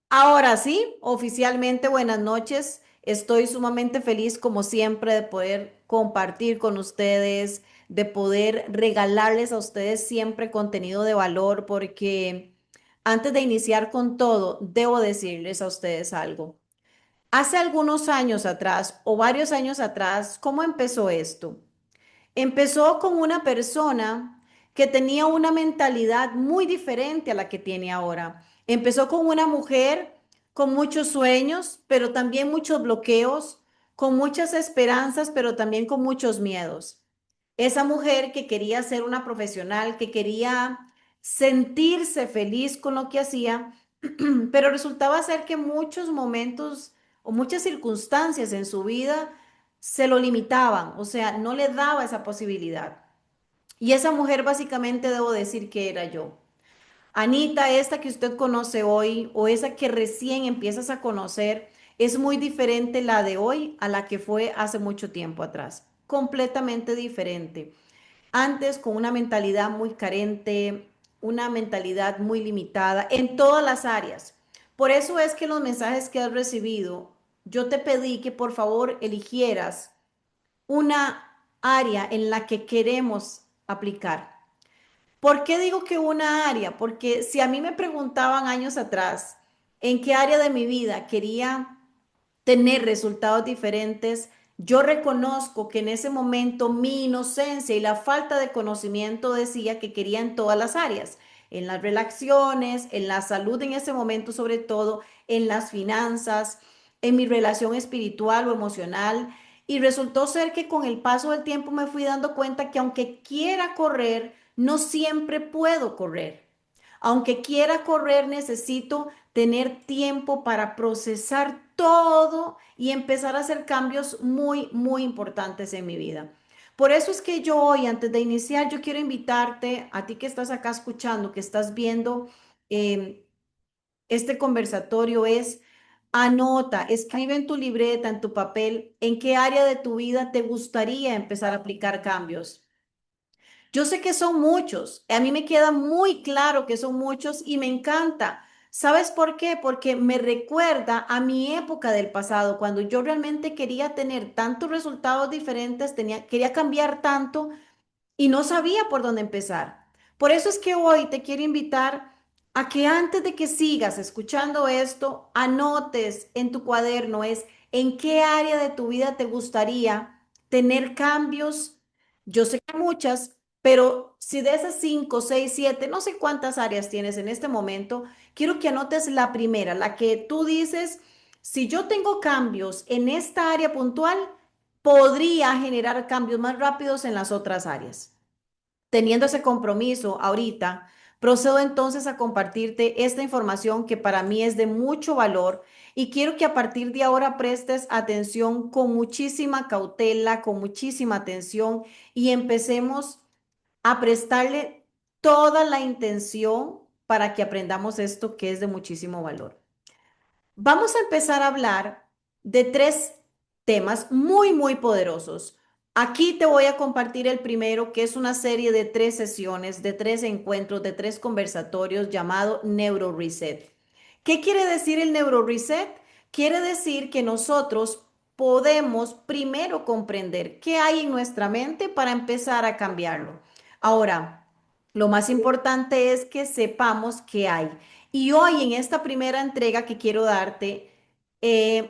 Ahora sí, oficialmente buenas noches. Estoy sumamente feliz como siempre de poder compartir con ustedes, de poder regalarles a ustedes siempre contenido de valor, porque antes de iniciar con todo, debo decirles a ustedes algo. Hace algunos años atrás o varios años atrás, ¿cómo empezó esto? Empezó con una persona que tenía una mentalidad muy diferente a la que tiene ahora. Empezó con una mujer con muchos sueños, pero también muchos bloqueos, con muchas esperanzas, pero también con muchos miedos. Esa mujer que quería ser una profesional, que quería sentirse feliz con lo que hacía, pero resultaba ser que muchos momentos o muchas circunstancias en su vida se lo limitaban, o sea, no le daba esa posibilidad. Y esa mujer básicamente debo decir que era yo. Anita, esta que usted conoce hoy o esa que recién empiezas a conocer, es muy diferente la de hoy a la que fue hace mucho tiempo atrás. Completamente diferente. Antes con una mentalidad muy carente, una mentalidad muy limitada en todas las áreas. Por eso es que los mensajes que has recibido, yo te pedí que por favor eligieras una área en la que queremos aplicar. ¿Por qué digo que una área? Porque si a mí me preguntaban años atrás en qué área de mi vida quería tener resultados diferentes, yo reconozco que en ese momento mi inocencia y la falta de conocimiento decía que quería en todas las áreas, en las relaciones, en la salud en ese momento sobre todo, en las finanzas, en mi relación espiritual o emocional. Y resultó ser que con el paso del tiempo me fui dando cuenta que aunque quiera correr, no siempre puedo correr. Aunque quiera correr, necesito tener tiempo para procesar todo y empezar a hacer cambios muy, muy importantes en mi vida. Por eso es que yo hoy, antes de iniciar, yo quiero invitarte a ti que estás acá escuchando, que estás viendo eh, este conversatorio, es anota, escribe en tu libreta, en tu papel, en qué área de tu vida te gustaría empezar a aplicar cambios. Yo sé que son muchos, a mí me queda muy claro que son muchos y me encanta. ¿Sabes por qué? Porque me recuerda a mi época del pasado, cuando yo realmente quería tener tantos resultados diferentes, quería cambiar tanto y no sabía por dónde empezar. Por eso es que hoy te quiero invitar a que antes de que sigas escuchando esto, anotes en tu cuaderno es en qué área de tu vida te gustaría tener cambios. Yo sé que muchas, pero si de esas 5, 6, 7, no sé cuántas áreas tienes en este momento, quiero que anotes la primera, la que tú dices, si yo tengo cambios en esta área puntual, podría generar cambios más rápidos en las otras áreas. Teniendo ese compromiso ahorita, procedo entonces a compartirte esta información que para mí es de mucho valor y quiero que a partir de ahora prestes atención con muchísima cautela, con muchísima atención y empecemos a prestarle toda la intención para que aprendamos esto que es de muchísimo valor. Vamos a empezar a hablar de tres temas muy, muy poderosos. Aquí te voy a compartir el primero, que es una serie de tres sesiones, de tres encuentros, de tres conversatorios llamado Neuro Reset. ¿Qué quiere decir el Neuro Reset? Quiere decir que nosotros podemos primero comprender qué hay en nuestra mente para empezar a cambiarlo. Ahora, lo más importante es que sepamos qué hay. Y hoy en esta primera entrega que quiero darte,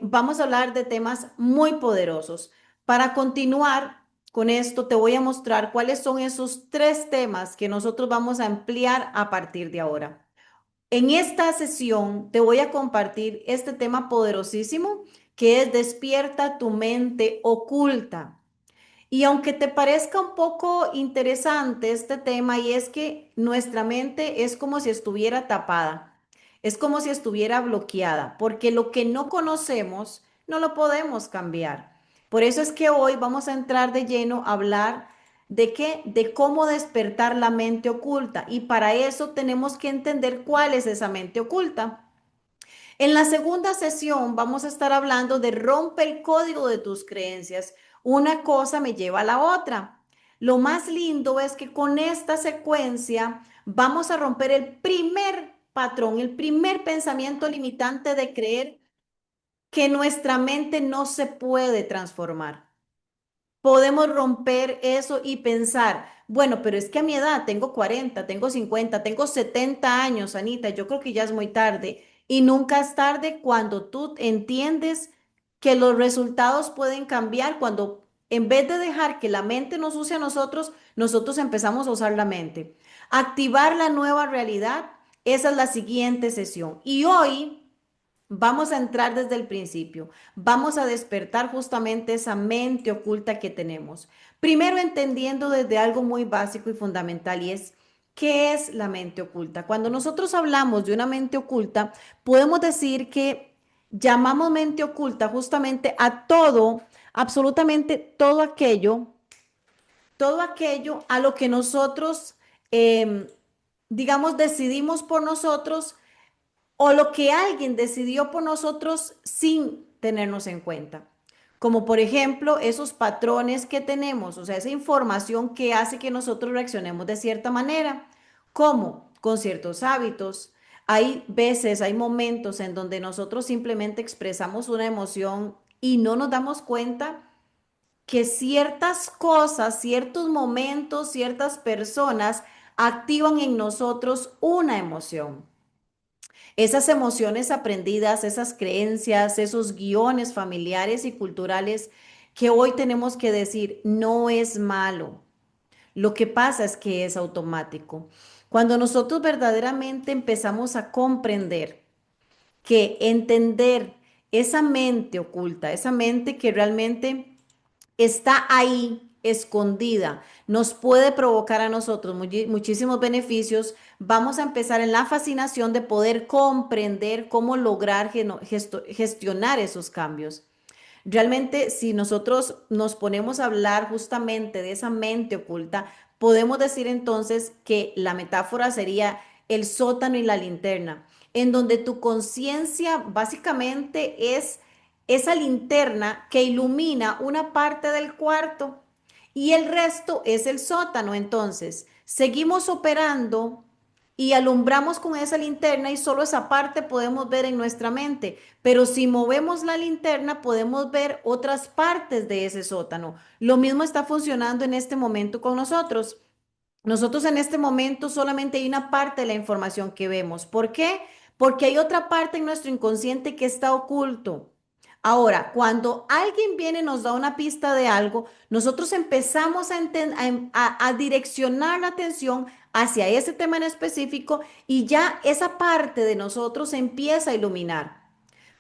vamos a hablar de temas muy poderosos. Para continuar con esto, te voy a mostrar cuáles son esos tres temas que nosotros vamos a ampliar a partir de ahora. En esta sesión te voy a compartir este tema poderosísimo que es despierta tu mente oculta. Y aunque te parezca un poco interesante este tema, y es que nuestra mente es como si estuviera tapada, es como si estuviera bloqueada, porque lo que no conocemos no lo podemos cambiar. Por eso es que hoy vamos a entrar de lleno a hablar de qué, de cómo despertar la mente oculta. Y para eso tenemos que entender cuál es esa mente oculta. En la segunda sesión vamos a estar hablando de rompe el código de tus creencias. Una cosa me lleva a la otra. Lo más lindo es que con esta secuencia vamos a romper el primer patrón, el primer pensamiento limitante de creer que nuestra mente no se puede transformar. Podemos romper eso y pensar, bueno, pero es que a mi edad tengo 40, tengo 50, tengo 70 años, Anita, yo creo que ya es muy tarde. Y nunca es tarde cuando tú entiendes que los resultados pueden cambiar, cuando en vez de dejar que la mente nos use a nosotros, nosotros empezamos a usar la mente. Activar la nueva realidad, esa es la siguiente sesión. Y hoy... Vamos a entrar desde el principio. Vamos a despertar justamente esa mente oculta que tenemos. Primero entendiendo desde algo muy básico y fundamental y es, ¿qué es la mente oculta? Cuando nosotros hablamos de una mente oculta, podemos decir que llamamos mente oculta justamente a todo, absolutamente todo aquello a lo que nosotros, digamos, decidimos por nosotros o lo que alguien decidió por nosotros sin tenernos en cuenta. Como por ejemplo esos patrones que tenemos, o sea, esa información que hace que nosotros reaccionemos de cierta manera, como con ciertos hábitos. Hay veces, hay momentos en donde nosotros simplemente expresamos una emoción y no nos damos cuenta que ciertas cosas, ciertos momentos, ciertas personas activan en nosotros una emoción. Esas emociones aprendidas, esas creencias, esos guiones familiares y culturales que hoy tenemos que decir, no es malo. Lo que pasa es que es automático. Cuando nosotros verdaderamente empezamos a comprender que entender esa mente oculta, esa mente que realmente está ahí escondida, nos puede provocar a nosotros muchísimos beneficios. Vamos a empezar en la fascinación de poder comprender cómo lograr gestionar esos cambios. Realmente, si nosotros nos ponemos a hablar justamente de esa mente oculta, podemos decir entonces que la metáfora sería el sótano y la linterna, en donde tu conciencia básicamente es esa linterna que ilumina una parte del cuarto y el resto es el sótano. Entonces, seguimos operando y alumbramos con esa linterna y solo esa parte podemos ver en nuestra mente. Pero si movemos la linterna, podemos ver otras partes de ese sótano. Lo mismo está funcionando en este momento con nosotros. Nosotros en este momento solamente hay una parte de la información que vemos. ¿Por qué? Porque hay otra parte en nuestro inconsciente que está oculto. Ahora, cuando alguien viene y nos da una pista de algo, nosotros empezamos a direccionar la atención hacia ese tema en específico y ya esa parte de nosotros se empieza a iluminar.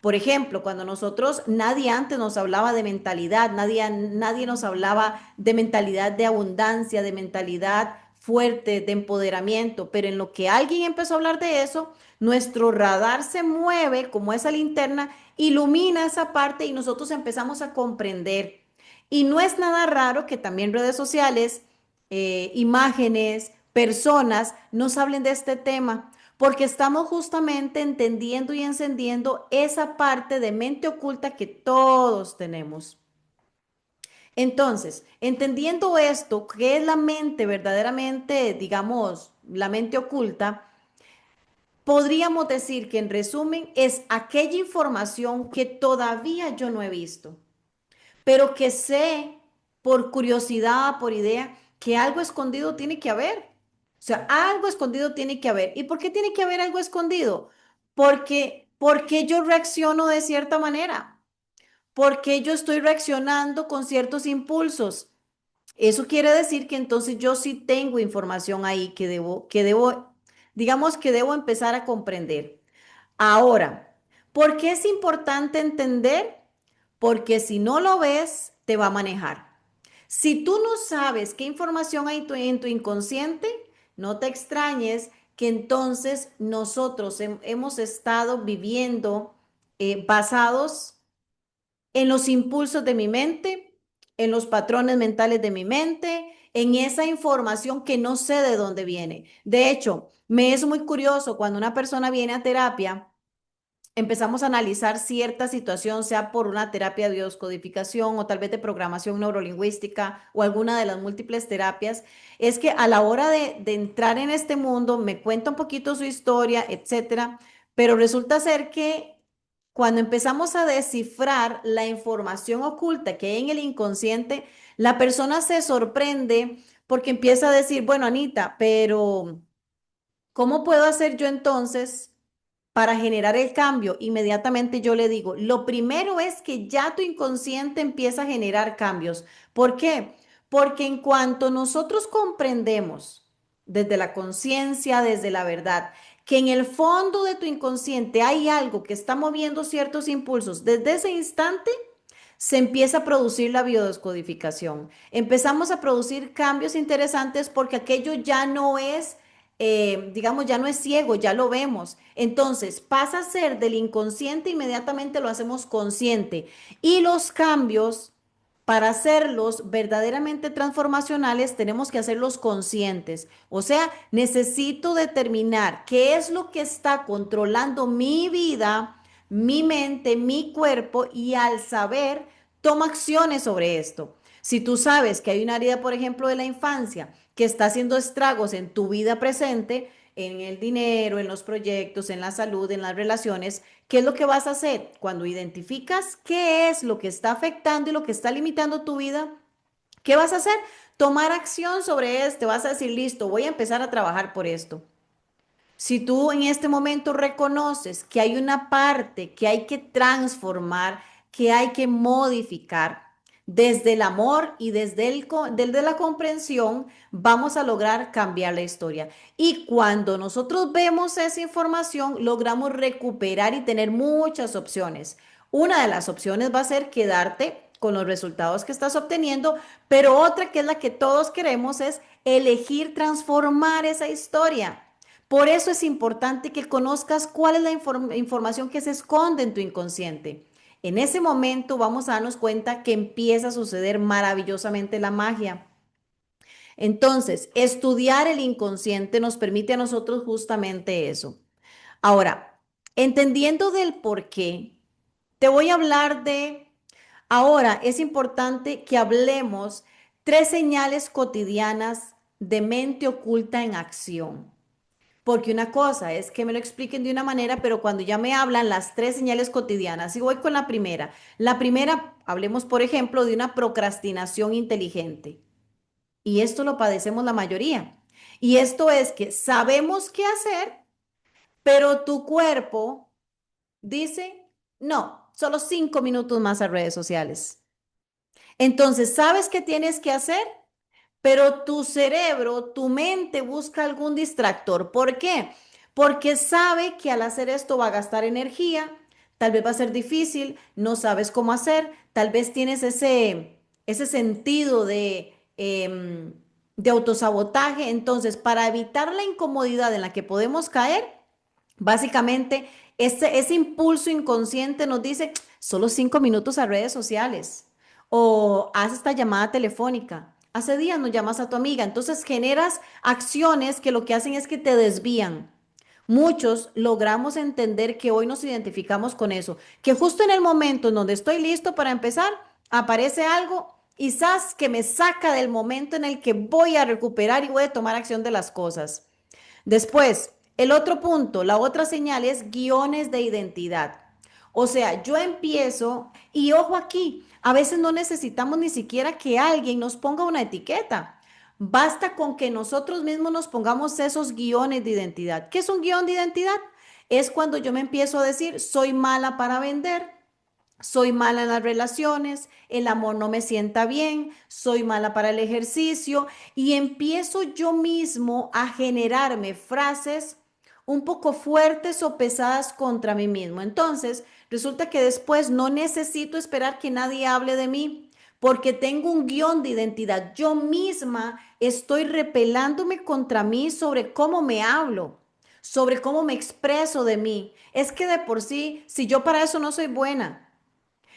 Por ejemplo, cuando nosotros, nadie antes nos hablaba de mentalidad, nadie nos hablaba de mentalidad de abundancia, de mentalidad fuerte, de empoderamiento, pero en lo que alguien empezó a hablar de eso, nuestro radar se mueve como esa linterna, ilumina esa parte y nosotros empezamos a comprender. Y no es nada raro que también redes sociales, imágenes, personas nos hablen de este tema porque estamos justamente entendiendo y encendiendo esa parte de mente oculta que todos tenemos. Entonces, entendiendo esto, que es la mente verdaderamente, digamos, la mente oculta, podríamos decir que en resumen es aquella información que todavía yo no he visto, pero que sé por curiosidad, por idea, que algo escondido tiene que haber. O sea, algo escondido tiene que haber. ¿Y por qué tiene que haber algo escondido? Porque yo reacciono de cierta manera, porque yo estoy reaccionando con ciertos impulsos. Eso quiere decir que entonces yo sí tengo información ahí digamos que debo empezar a comprender. Ahora, ¿por qué es importante entender? Porque si no lo ves, te va a manejar. Si tú no sabes qué información hay en tu inconsciente, no te extrañes que entonces nosotros hemos estado viviendo basados en los impulsos de mi mente, en los patrones mentales de mi mente, en esa información que no sé de dónde viene. De hecho, me es muy curioso cuando una persona viene a terapia empezamos a analizar cierta situación, sea por una terapia de biodescodificación o tal vez de programación neurolingüística o alguna de las múltiples terapias, es que a la hora de entrar en este mundo, me cuenta un poquito su historia, etcétera, pero resulta ser que cuando empezamos a descifrar la información oculta que hay en el inconsciente, la persona se sorprende porque empieza a decir, bueno, Anita, pero ¿cómo puedo hacer yo entonces para generar el cambio? Inmediatamente yo le digo, lo primero es que ya tu inconsciente empieza a generar cambios. ¿Por qué? Porque en cuanto nosotros comprendemos desde la conciencia, desde la verdad, que en el fondo de tu inconsciente hay algo que está moviendo ciertos impulsos, desde ese instante se empieza a producir la biodescodificación. Empezamos a producir cambios interesantes porque aquello ya no es, digamos, ya no es ciego, ya lo vemos. Entonces pasa a ser del inconsciente, inmediatamente lo hacemos consciente. Y los cambios, para hacerlos verdaderamente transformacionales, tenemos que hacerlos conscientes. O sea, necesito determinar qué es lo que está controlando mi vida, mi mente, mi cuerpo, y al saber, toma acciones sobre esto. Si tú sabes que hay una herida, por ejemplo, de la infancia que está haciendo estragos en tu vida presente, en el dinero, en los proyectos, en la salud, en las relaciones, ¿qué es lo que vas a hacer? Cuando identificas qué es lo que está afectando y lo que está limitando tu vida, ¿qué vas a hacer? Tomar acción sobre esto. Vas a decir, listo, voy a empezar a trabajar por esto. Si tú en este momento reconoces que hay una parte que hay que transformar, que hay que modificar, desde el amor y desde la comprensión, vamos a lograr cambiar la historia. Y cuando nosotros vemos esa información, logramos recuperar y tener muchas opciones. Una de las opciones va a ser quedarte con los resultados que estás obteniendo, pero otra que es la que todos queremos es elegir transformar esa historia. Por eso es importante que conozcas cuál es la información que se esconde en tu inconsciente. En ese momento vamos a darnos cuenta que empieza a suceder maravillosamente la magia. Entonces, estudiar el inconsciente nos permite a nosotros justamente eso. Ahora, entendiendo del por qué, te voy a hablar de, ahora es importante que hablemos tres señales cotidianas de mente oculta en acción. Porque una cosa es que me lo expliquen de una manera, pero cuando ya me hablan las tres señales cotidianas, y voy con la primera. La primera, hablemos por ejemplo de una procrastinación inteligente. Y esto lo padecemos la mayoría. Y esto es que sabemos qué hacer, pero tu cuerpo dice, no, solo 5 minutos más a redes sociales. Entonces, ¿sabes qué tienes que hacer? Pero tu cerebro, tu mente busca algún distractor. ¿Por qué? Porque sabe que al hacer esto va a gastar energía, tal vez va a ser difícil, no sabes cómo hacer, tal vez tienes ese sentido de autosabotaje. Entonces, para evitar la incomodidad en la que podemos caer, básicamente ese impulso inconsciente nos dice, solo 5 minutos a redes sociales o haz esta llamada telefónica. Hace días no llamas a tu amiga, entonces generas acciones que lo que hacen es que te desvían. Muchos logramos entender que hoy nos identificamos con eso, que justo en el momento en donde estoy listo para empezar, aparece algo quizás que me saca del momento en el que voy a recuperar y voy a tomar acción de las cosas. Después, el otro punto, la otra señal es guiones de identidad. O sea, yo empiezo y ojo aquí, a veces no necesitamos ni siquiera que alguien nos ponga una etiqueta. Basta con que nosotros mismos nos pongamos esos guiones de identidad. ¿Qué es un guión de identidad? Es cuando yo me empiezo a decir, soy mala para vender, soy mala en las relaciones, el amor no me sienta bien, soy mala para el ejercicio y empiezo yo mismo a generarme frases un poco fuertes o pesadas contra mí mismo. Entonces, resulta que después no necesito esperar que nadie hable de mí porque tengo un guión de identidad. Yo misma estoy repelándome contra mí sobre cómo me hablo, sobre cómo me expreso de mí. Es que de por sí, si yo para eso no soy buena,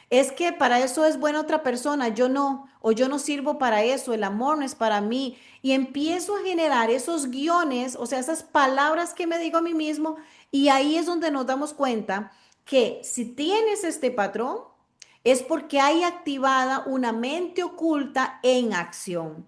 es que para eso es buena otra persona, yo no, o yo no sirvo para eso, el amor no es para mí. Y empiezo a generar esos guiones, o sea, esas palabras que me digo a mí mismo, y ahí es donde nos damos cuenta que si tienes este patrón es porque hay activada una mente oculta en acción.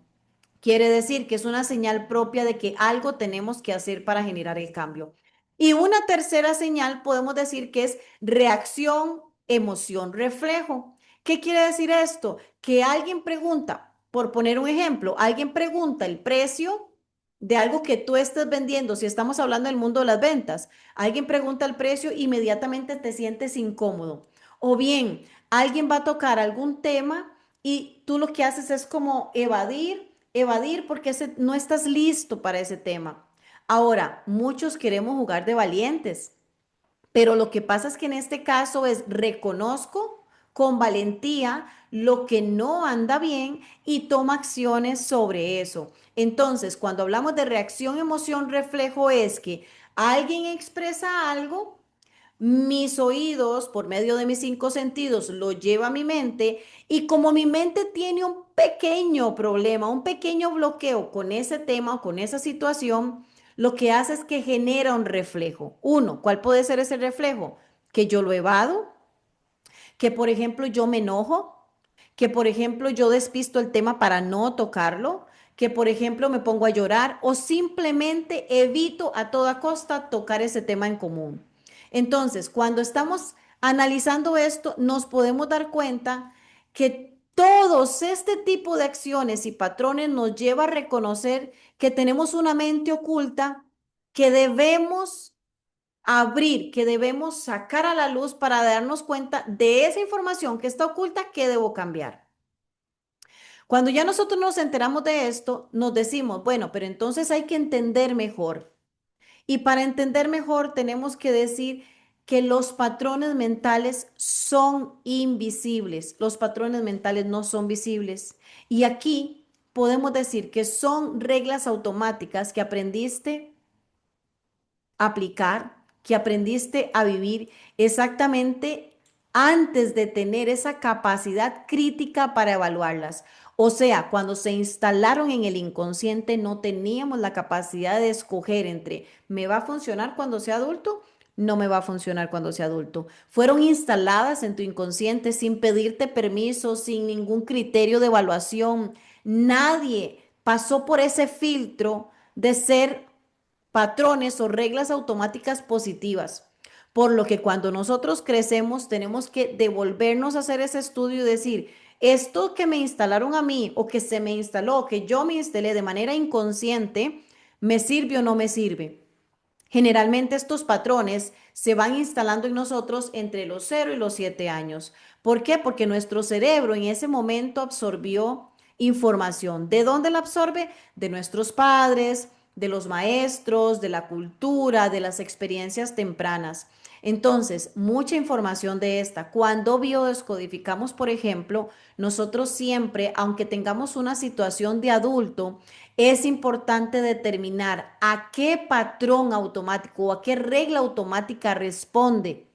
Quiere decir que es una señal propia de que algo tenemos que hacer para generar el cambio. Y una tercera señal podemos decir que es reacción, emoción, reflejo. ¿Qué quiere decir esto? Que alguien pregunta, por poner un ejemplo, alguien pregunta el precio de algo que tú estés vendiendo, si estamos hablando del mundo de las ventas, alguien pregunta el precio, inmediatamente te sientes incómodo. O bien, alguien va a tocar algún tema y tú lo que haces es como evadir porque no estás listo para ese tema. Ahora, muchos queremos jugar de valientes, pero lo que pasa es que en este caso es reconozco con valentía lo que no anda bien y toma acciones sobre eso. Entonces, cuando hablamos de reacción, emoción, reflejo, es que alguien expresa algo, mis oídos, por medio de mis cinco sentidos, lo lleva a mi mente y como mi mente tiene un pequeño problema, un pequeño bloqueo con ese tema o con esa situación, lo que hace es que genera un reflejo. Uno, ¿cuál puede ser ese reflejo? Que yo lo evado, que por ejemplo yo me enojo, que por ejemplo yo despisto el tema para no tocarlo, que por ejemplo me pongo a llorar o simplemente evito a toda costa tocar ese tema en común. Entonces, cuando estamos analizando esto, nos podemos dar cuenta que todos este tipo de acciones y patrones nos lleva a reconocer que tenemos una mente oculta que debemos abrir, que debemos sacar a la luz para darnos cuenta de esa información que está oculta que debo cambiar. Cuando ya nosotros nos enteramos de esto, nos decimos, bueno, pero entonces hay que entender mejor. Y para entender mejor tenemos que decir que los patrones mentales son invisibles. Los patrones mentales no son visibles. Y aquí podemos decir que son reglas automáticas que aprendiste aplicar, que aprendiste a vivir exactamente antes de tener esa capacidad crítica para evaluarlas. O sea, cuando se instalaron en el inconsciente no teníamos la capacidad de escoger entre ¿me va a funcionar cuando sea adulto? No me va a funcionar cuando sea adulto. Fueron instaladas en tu inconsciente sin pedirte permiso, sin ningún criterio de evaluación. Nadie pasó por ese filtro de ser patrones o reglas automáticas positivas. Por lo que cuando nosotros crecemos tenemos que devolvernos a hacer ese estudio y decir, esto que me instalaron a mí o que se me instaló, o que yo me instalé de manera inconsciente, ¿me sirve o no me sirve? Generalmente estos patrones se van instalando en nosotros entre los 0 y los 7 años. ¿Por qué? Porque nuestro cerebro en ese momento absorbió información. ¿De dónde la absorbe? De nuestros padres, de los maestros, de la cultura, de las experiencias tempranas. Entonces, mucha información de esta. Cuando biodescodificamos, por ejemplo, nosotros siempre, aunque tengamos una situación de adulto, es importante determinar a qué patrón automático o a qué regla automática responde.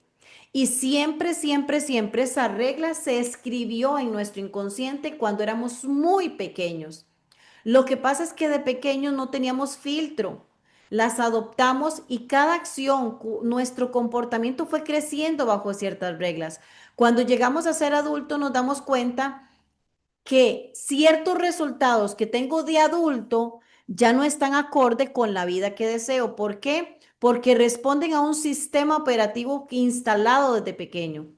Y siempre, siempre, siempre esa regla se escribió en nuestro inconsciente cuando éramos muy pequeños. Lo que pasa es que de pequeños no teníamos filtro. Las adoptamos y cada acción, nuestro comportamiento fue creciendo bajo ciertas reglas. Cuando llegamos a ser adultos nos damos cuenta que ciertos resultados que tengo de adulto ya no están acorde con la vida que deseo. ¿Por qué? Porque responden a un sistema operativo instalado desde pequeño.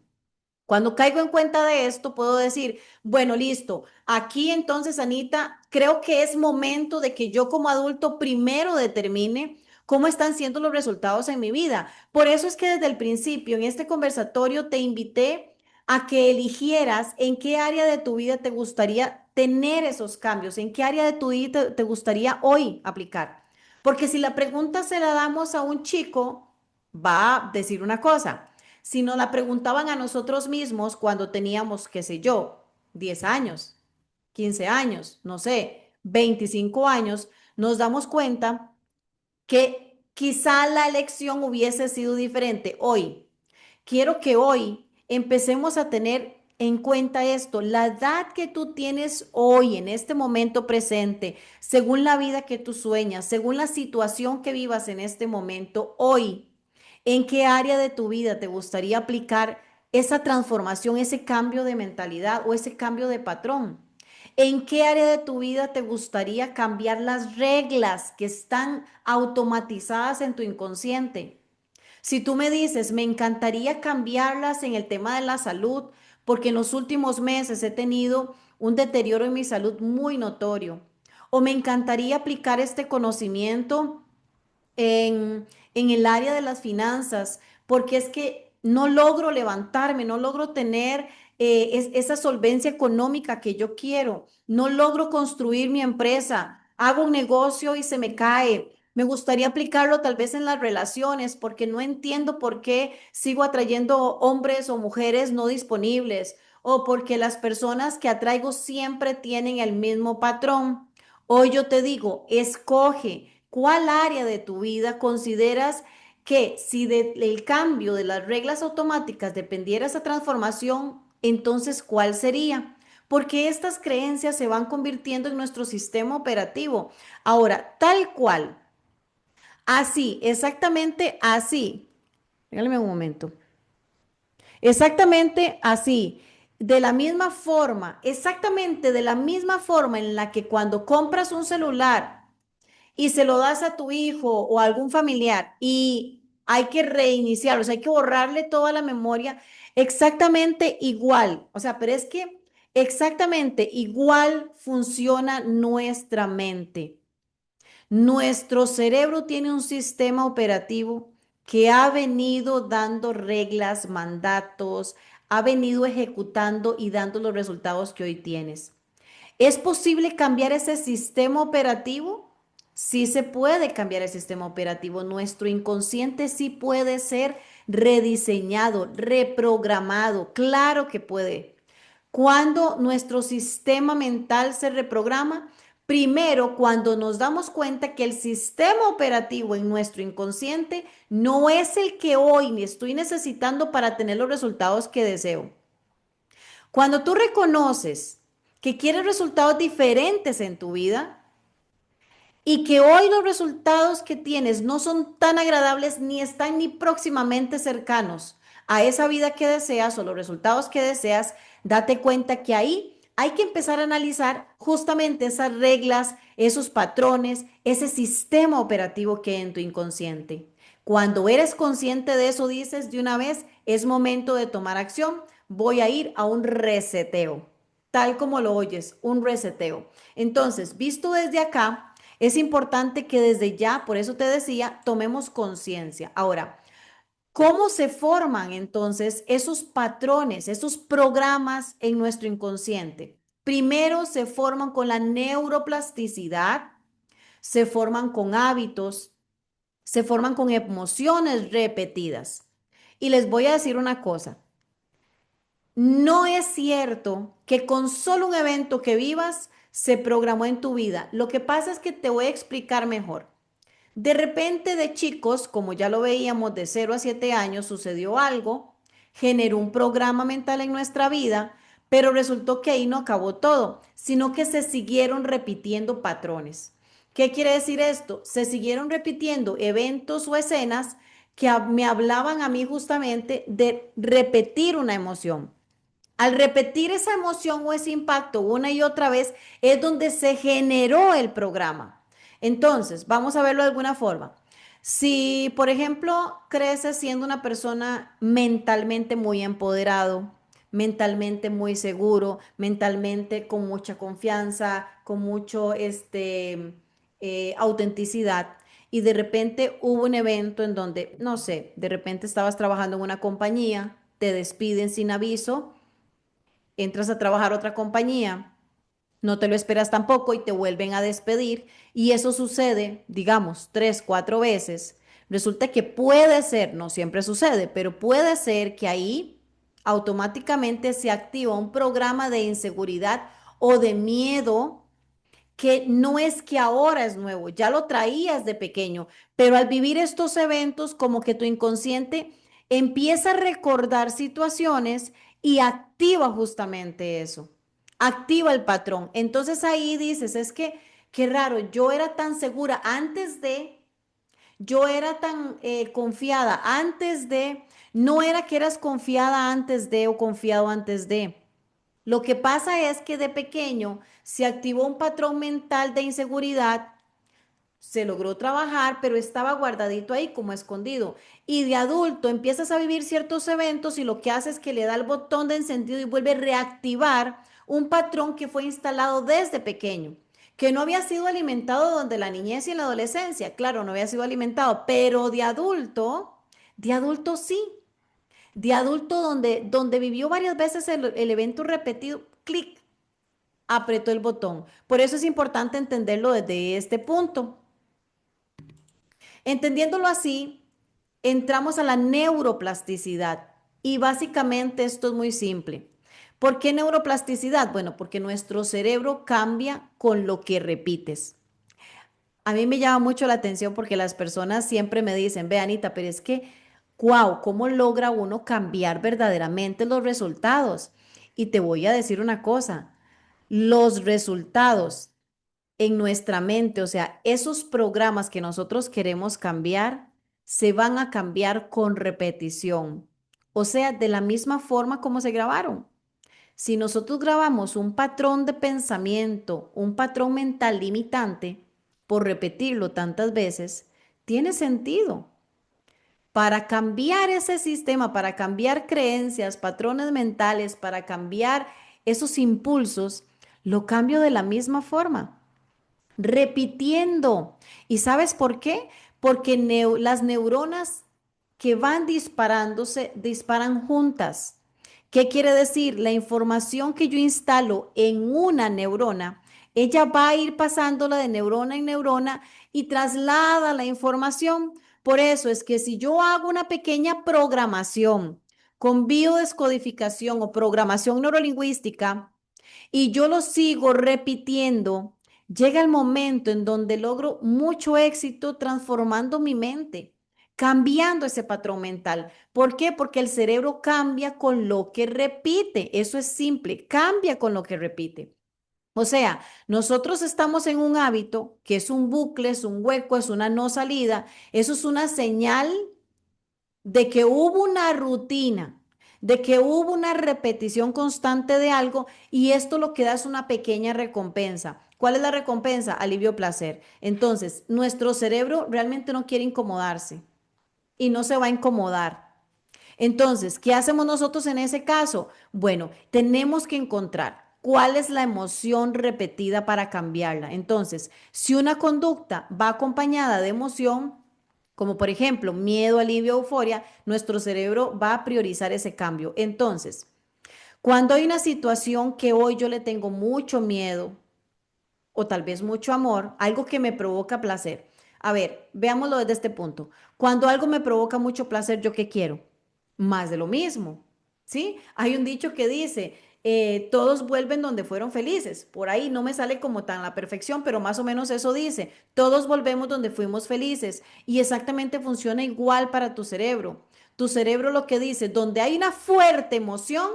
Cuando caigo en cuenta de esto, puedo decir, bueno, listo, aquí entonces, Anita, creo que es momento de que yo como adulto primero determine cómo están siendo los resultados en mi vida. Por eso es que desde el principio, en este conversatorio, te invité a que eligieras en qué área de tu vida te gustaría tener esos cambios, en qué área de tu vida te gustaría hoy aplicar. Porque si la pregunta se la damos a un chico, va a decir una cosa. Si nos la preguntaban a nosotros mismos cuando teníamos, qué sé yo, 10 años, 15 años, no sé, 25 años, nos damos cuenta que quizá la elección hubiese sido diferente hoy. Quiero que hoy empecemos a tener en cuenta esto, la edad que tú tienes hoy, en este momento presente, según la vida que tú sueñas, según la situación que vivas en este momento, hoy ¿En qué área de tu vida te gustaría aplicar esa transformación, ese cambio de mentalidad o ese cambio de patrón? ¿En qué área de tu vida te gustaría cambiar las reglas que están automatizadas en tu inconsciente? Si tú me dices, me encantaría cambiarlas en el tema de la salud, porque en los últimos meses he tenido un deterioro en mi salud muy notorio, o me encantaría aplicar este conocimiento en el área de las finanzas, porque es que no logro levantarme, no logro tener esa solvencia económica que yo quiero, no logro construir mi empresa, hago un negocio y se me cae. Me gustaría aplicarlo tal vez en las relaciones, porque no entiendo por qué sigo atrayendo hombres o mujeres no disponibles, o porque las personas que atraigo siempre tienen el mismo patrón. Hoy yo te digo, escoge cuál área de tu vida consideras que si del cambio de las reglas automáticas dependiera esa transformación, entonces ¿cuál sería? Porque estas creencias se van convirtiendo en nuestro sistema operativo. Ahora, tal cual, así, exactamente así. Regálame un momento. Exactamente así. De la misma forma, exactamente de la misma forma en la que cuando compras un celular y se lo das a tu hijo o a algún familiar y hay que reiniciarlo, o sea, hay que borrarle toda la memoria exactamente igual. O sea, pero es que exactamente igual funciona nuestra mente. Nuestro cerebro tiene un sistema operativo que ha venido dando reglas, mandatos, ha venido ejecutando y dando los resultados que hoy tienes. ¿Es posible cambiar ese sistema operativo? Sí se puede cambiar el sistema operativo. Nuestro inconsciente sí puede ser rediseñado, reprogramado. Claro que puede. Cuando nuestro sistema mental se reprograma, primero cuando nos damos cuenta que el sistema operativo en nuestro inconsciente no es el que hoy estoy necesitando para tener los resultados que deseo. Cuando tú reconoces que quieres resultados diferentes en tu vida y que hoy los resultados que tienes no son tan agradables ni están ni próximamente cercanos a esa vida que deseas o los resultados que deseas, date cuenta que ahí hay que empezar a analizar justamente esas reglas, esos patrones, ese sistema operativo que hay en tu inconsciente. Cuando eres consciente de eso, dices de una vez, es momento de tomar acción, voy a ir a un reseteo, tal como lo oyes, un reseteo. Entonces, visto desde acá, es importante que desde ya, por eso te decía, tomemos conciencia. Ahora, ¿cómo se forman entonces esos patrones, esos programas en nuestro inconsciente? Primero se forman con la neuroplasticidad, se forman con hábitos, se forman con emociones repetidas. Y les voy a decir una cosa, no es cierto que con solo un evento que vivas se programó en tu vida. Lo que pasa es que te voy a explicar mejor. De repente de chicos, como ya lo veíamos de 0 a 7 años, sucedió algo, generó un programa mental en nuestra vida, pero resultó que ahí no acabó todo, sino que se siguieron repitiendo patrones. ¿Qué quiere decir esto? Se siguieron repitiendo eventos o escenas que me hablaban a mí justamente de repetir una emoción. Al repetir esa emoción o ese impacto una y otra vez es donde se generó el programa. Entonces, vamos a verlo de alguna forma. Si, por ejemplo, creces siendo una persona mentalmente muy empoderado, mentalmente muy seguro, mentalmente con mucha confianza, con mucho autenticidad, y de repente hubo un evento en donde, no sé, de repente estabas trabajando en una compañía, te despiden sin aviso, entras a trabajar a otra compañía, no te lo esperas tampoco y te vuelven a despedir y eso sucede, digamos, 3, 4 veces. Resulta que puede ser, no siempre sucede, pero puede ser que ahí automáticamente se activa un programa de inseguridad o de miedo que no es que ahora es nuevo, ya lo traías de pequeño, pero al vivir estos eventos como que tu inconsciente empieza a recordar situaciones y activa justamente eso, activa el patrón. Entonces ahí dices, es que, qué raro, yo era tan segura antes de, yo era tan confiada antes de, no era que eras confiada antes de o confiado antes de. Lo que pasa es que de pequeño se activó un patrón mental de inseguridad, se logró trabajar, pero estaba guardadito ahí como escondido. Y de adulto empiezas a vivir ciertos eventos y lo que hace es que le da el botón de encendido y vuelve a reactivar un patrón que fue instalado desde pequeño, que no había sido alimentado donde la niñez y en la adolescencia, claro, no había sido alimentado, pero de adulto sí, de adulto donde vivió varias veces el evento repetido, clic, apretó el botón. Por eso es importante entenderlo desde este punto. Entendiéndolo así, entramos a la neuroplasticidad y básicamente esto es muy simple. ¿Por qué neuroplasticidad? Bueno, porque nuestro cerebro cambia con lo que repites. A mí me llama mucho la atención porque las personas siempre me dicen, ve Anita, pero es que, wow, ¿cómo logra uno cambiar verdaderamente los resultados? Y te voy a decir una cosa, los resultados en nuestra mente, o sea, esos programas que nosotros queremos cambiar, se van a cambiar con repetición. O sea, de la misma forma como se grabaron. Si nosotros grabamos un patrón de pensamiento, un patrón mental limitante, por repetirlo tantas veces, tiene sentido. Para cambiar ese sistema, para cambiar creencias, patrones mentales, para cambiar esos impulsos, lo cambio de la misma forma repitiendo. ¿Y sabes por qué? Porque las neuronas que van disparándose disparan juntas. ¿Qué quiere decir? La información que yo instalo en una neurona, ella va a ir pasándola de neurona en neurona y traslada la información. Por eso es que si yo hago una pequeña programación con biodescodificación o programación neurolingüística, y yo lo sigo repitiendo, llega el momento en donde logro mucho éxito transformando mi mente, cambiando ese patrón mental. ¿Por qué? Porque el cerebro cambia con lo que repite. Eso es simple, cambia con lo que repite. O sea, nosotros estamos en un hábito que es un bucle, es un hueco, es una no salida. Eso es una señal de que hubo una rutina, de que hubo una repetición constante de algo y esto lo que da es una pequeña recompensa. ¿Cuál es la recompensa? Alivio, placer. Entonces, nuestro cerebro realmente no quiere incomodarse y no se va a incomodar. Entonces, ¿qué hacemos nosotros en ese caso? Bueno, tenemos que encontrar cuál es la emoción repetida para cambiarla. Entonces, si una conducta va acompañada de emoción, como por ejemplo miedo, alivio, euforia, nuestro cerebro va a priorizar ese cambio. Entonces, cuando hay una situación que hoy yo le tengo mucho miedo o tal vez mucho amor, algo que me provoca placer. A ver, veámoslo desde este punto. Cuando algo me provoca mucho placer, ¿yo qué quiero? Más de lo mismo, ¿sí? Hay un dicho que dice, todos vuelven donde fueron felices. Por ahí no me sale como tan la perfección, pero más o menos eso dice, todos volvemos donde fuimos felices. Y exactamente funciona igual para tu cerebro. Tu cerebro lo que dice, donde hay una fuerte emoción,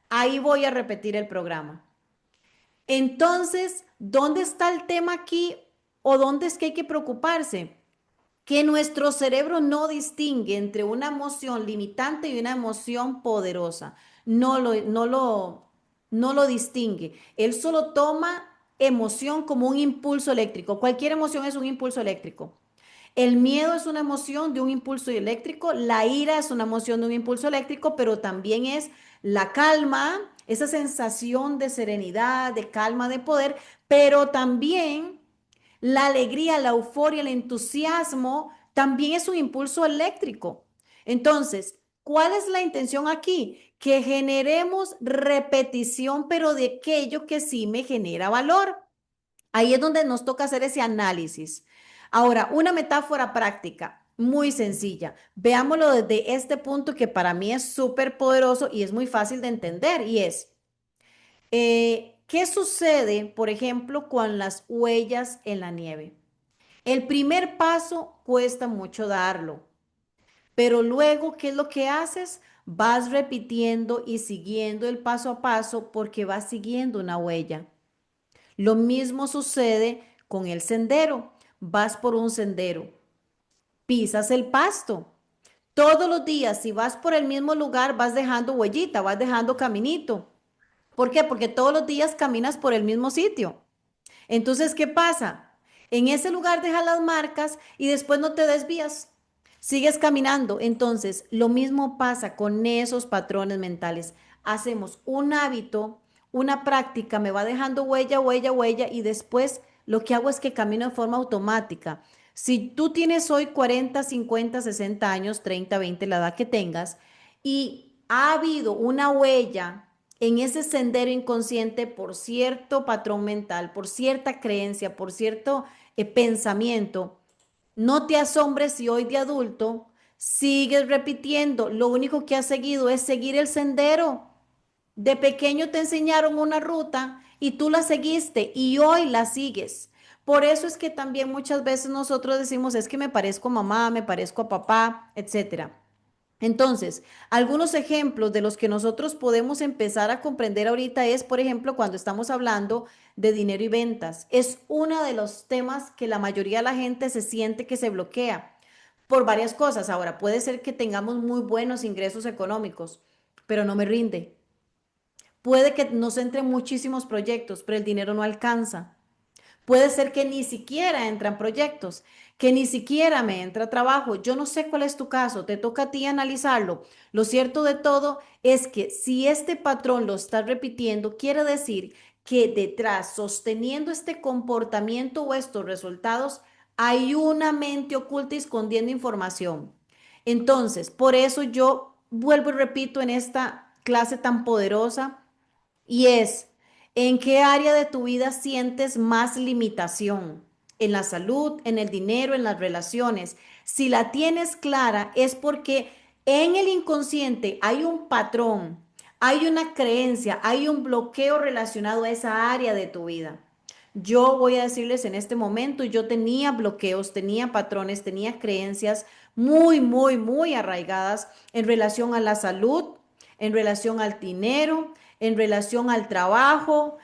ahí voy a repetir el programa. Entonces, ¿dónde está el tema aquí o dónde es que hay que preocuparse? Que nuestro cerebro no distingue entre una emoción limitante y una emoción poderosa. No lo distingue. Él solo toma emoción como un impulso eléctrico. Cualquier emoción es un impulso eléctrico. El miedo es una emoción de un impulso eléctrico, la ira es una emoción de un impulso eléctrico, pero también es la calma, esa sensación de serenidad, de calma, de poder, pero también la alegría, la euforia, el entusiasmo también es un impulso eléctrico. Entonces, ¿cuál es la intención aquí? Que generemos repetición, pero de aquello que sí me genera valor. Ahí es donde nos toca hacer ese análisis. Ahora, una metáfora práctica, muy sencilla. Veámoslo desde este punto que para mí es súper poderoso y es muy fácil de entender y es, ¿qué sucede, por ejemplo, con las huellas en la nieve? El primer paso cuesta mucho darlo, pero luego, ¿qué es lo que haces? Vas repitiendo y siguiendo el paso a paso porque vas siguiendo una huella. Lo mismo sucede con el sendero. Vas por un sendero, pisas el pasto. Todos los días, si vas por el mismo lugar, vas dejando huellita, vas dejando caminito. ¿Por qué? Porque todos los días caminas por el mismo sitio. Entonces, ¿qué pasa? En ese lugar dejas las marcas y después no te desvías. Sigues caminando. Entonces, lo mismo pasa con esos patrones mentales. Hacemos un hábito, una práctica, me va dejando huella, huella, huella y después lo que hago es que camino de forma automática. Si tú tienes hoy 40, 50, 60 años, 30, 20, la edad que tengas, y ha habido una huella en ese sendero inconsciente por cierto patrón mental, por cierta creencia, por cierto pensamiento, no te asombres si hoy de adulto sigues repitiendo. Lo único que has seguido es seguir el sendero. De pequeño te enseñaron una ruta y tú la seguiste y hoy la sigues. Por eso es que también muchas veces nosotros decimos, es que me parezco a mamá, me parezco a papá, etcétera. Entonces, algunos ejemplos de los que nosotros podemos empezar a comprender ahorita es, por ejemplo, cuando estamos hablando de dinero y ventas. Es uno de los temas que la mayoría de la gente se siente que se bloquea por varias cosas. Ahora, puede ser que tengamos muy buenos ingresos económicos, pero no me rinde. Puede que nos entren muchísimos proyectos, pero el dinero no alcanza. Puede ser que ni siquiera entran proyectos, que ni siquiera me entra trabajo. Yo no sé cuál es tu caso, te toca a ti analizarlo. Lo cierto de todo es que si este patrón lo estás repitiendo, quiere decir que detrás, sosteniendo este comportamiento o estos resultados, hay una mente oculta escondiendo información. Entonces, por eso yo vuelvo y repito en esta clase tan poderosa y es, ¿en qué área de tu vida sientes más limitación? ¿En la salud, en el dinero, en las relaciones? Si la tienes clara, es porque en el inconsciente hay un patrón, hay una creencia, hay un bloqueo relacionado a esa área de tu vida. Yo voy a decirles en este momento, yo tenía bloqueos, tenía patrones, tenía creencias muy, muy, muy arraigadas en relación a la salud, en relación al dinero, en relación al trabajo,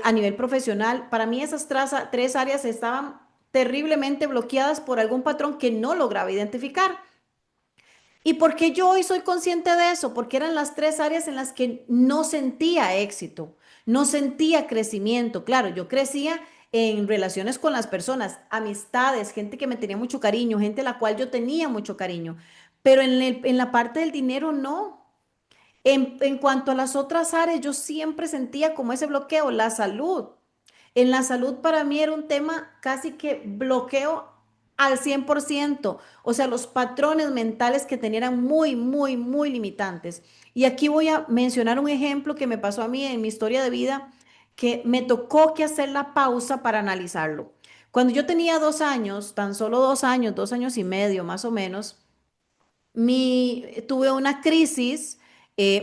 a nivel profesional. Para mí esas tres áreas estaban terriblemente bloqueadas por algún patrón que no lograba identificar. ¿Y por qué yo hoy soy consciente de eso? Porque eran las tres áreas en las que no sentía éxito, no sentía crecimiento. Claro, yo crecía en relaciones con las personas, amistades, gente que me tenía mucho cariño, gente a la cual yo tenía mucho cariño, pero en la parte del dinero no. En cuanto a las otras áreas, yo siempre sentía como ese bloqueo, la salud. En la salud para mí era un tema casi que bloqueo al 100%. O sea, los patrones mentales que tenía eran muy, muy, muy limitantes. Y aquí voy a mencionar un ejemplo que me pasó a mí en mi historia de vida, que me tocó que hacer la pausa para analizarlo. Cuando yo tenía 2 años, tan solo 2 años, 2 años y medio más o menos, tuve una crisis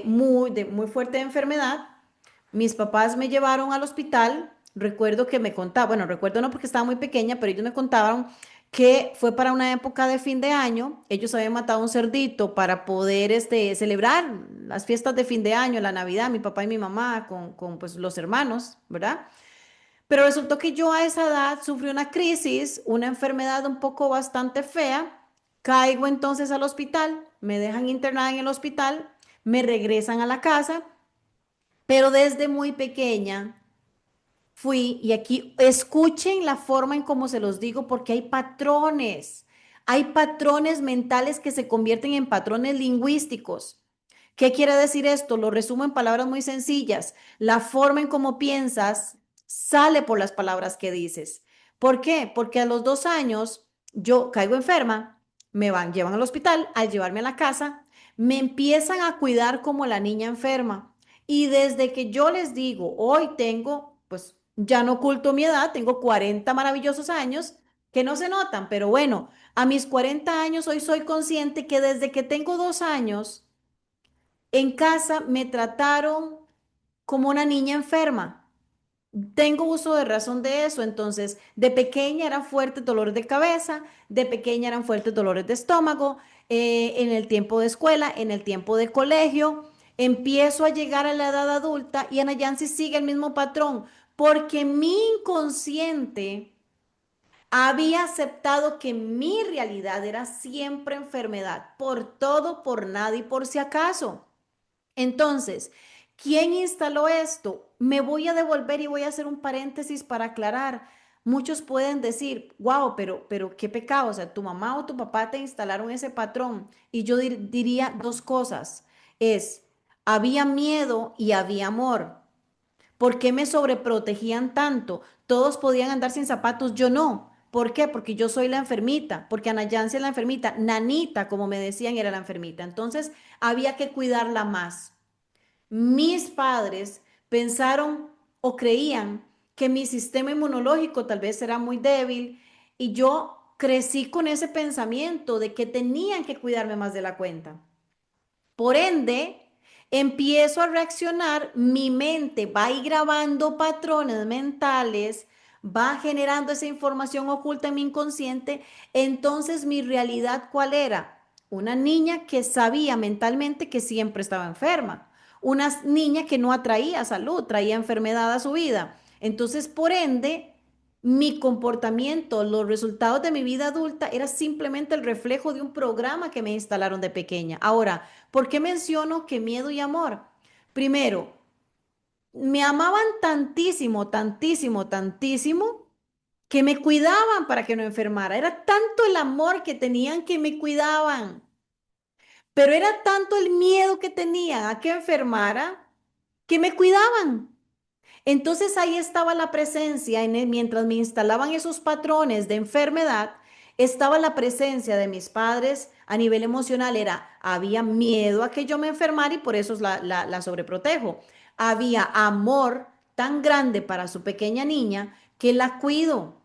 muy fuerte de enfermedad. Mis papás me llevaron al hospital. Recuerdo que me contaban, bueno, recuerdo no porque estaba muy pequeña, pero ellos me contaban que fue para una época de fin de año. Ellos habían matado un cerdito para poder celebrar las fiestas de fin de año, la Navidad, mi papá y mi mamá con pues, los hermanos, ¿verdad? Pero resultó que yo a esa edad sufrí una crisis, una enfermedad un poco bastante fea. Caigo entonces al hospital, me dejan internada en el hospital, me regresan a la casa, pero desde muy pequeña fui, y aquí escuchen la forma en cómo se los digo, porque hay patrones mentales que se convierten en patrones lingüísticos. ¿Qué quiere decir esto? Lo resumo en palabras muy sencillas. La forma en cómo piensas sale por las palabras que dices. ¿Por qué? Porque a los 2 años yo caigo enferma, llevan al hospital, al llevarme a la casa, me empiezan a cuidar como la niña enferma. Y desde que yo les digo, hoy tengo, pues ya no oculto mi edad, tengo 40 maravillosos años que no se notan, pero bueno, a mis 40 años hoy soy consciente que desde que tengo 2 años, en casa me trataron como una niña enferma. Tengo uso de razón de eso, entonces de pequeña eran fuertes dolores de cabeza, de pequeña eran fuertes dolores de estómago, en el tiempo de escuela, en el tiempo de colegio, empiezo a llegar a la edad adulta y Ana Yancy sigue el mismo patrón, porque mi inconsciente Había aceptado que mi realidad era siempre enfermedad, por todo, por nada y por si acaso. Entonces, ¿quién instaló esto? Me voy a devolver y voy a hacer un paréntesis para aclarar. Muchos pueden decir, wow, pero qué pecado, o sea, tu mamá o tu papá te instalaron ese patrón. Y yo diría dos cosas. Es, había miedo y había amor. ¿Por qué me sobreprotegían tanto? Todos podían andar sin zapatos, yo no. ¿Por qué? Porque yo soy la enfermita, porque Ana Yancy es la enfermita, Nanita, como me decían, era la enfermita. Entonces, había que cuidarla más. Mis padres pensaron o creían que mi sistema inmunológico tal vez era muy débil y yo crecí con ese pensamiento de que tenían que cuidarme más de la cuenta. Por ende, empiezo a reaccionar, mi mente va a ir grabando patrones mentales, va generando esa información oculta en mi inconsciente. Entonces, mi realidad, ¿cuál era? Una niña que sabía mentalmente que siempre estaba enferma, una niña que no atraía salud, traía enfermedad a su vida. Entonces, por ende, mi comportamiento, los resultados de mi vida adulta era simplemente el reflejo de un programa que me instalaron de pequeña. Ahora, ¿por qué menciono que miedo y amor? Primero, me amaban tantísimo, tantísimo, tantísimo que me cuidaban para que no enfermara. Era tanto el amor que tenían que me cuidaban, pero era tanto el miedo que tenían a que enfermara que me cuidaban. Entonces ahí estaba la presencia, mientras me instalaban esos patrones de enfermedad, estaba la presencia de mis padres a nivel emocional. Había miedo a que yo me enfermara y por eso la sobreprotejo. Había amor tan grande para su pequeña niña que la cuido.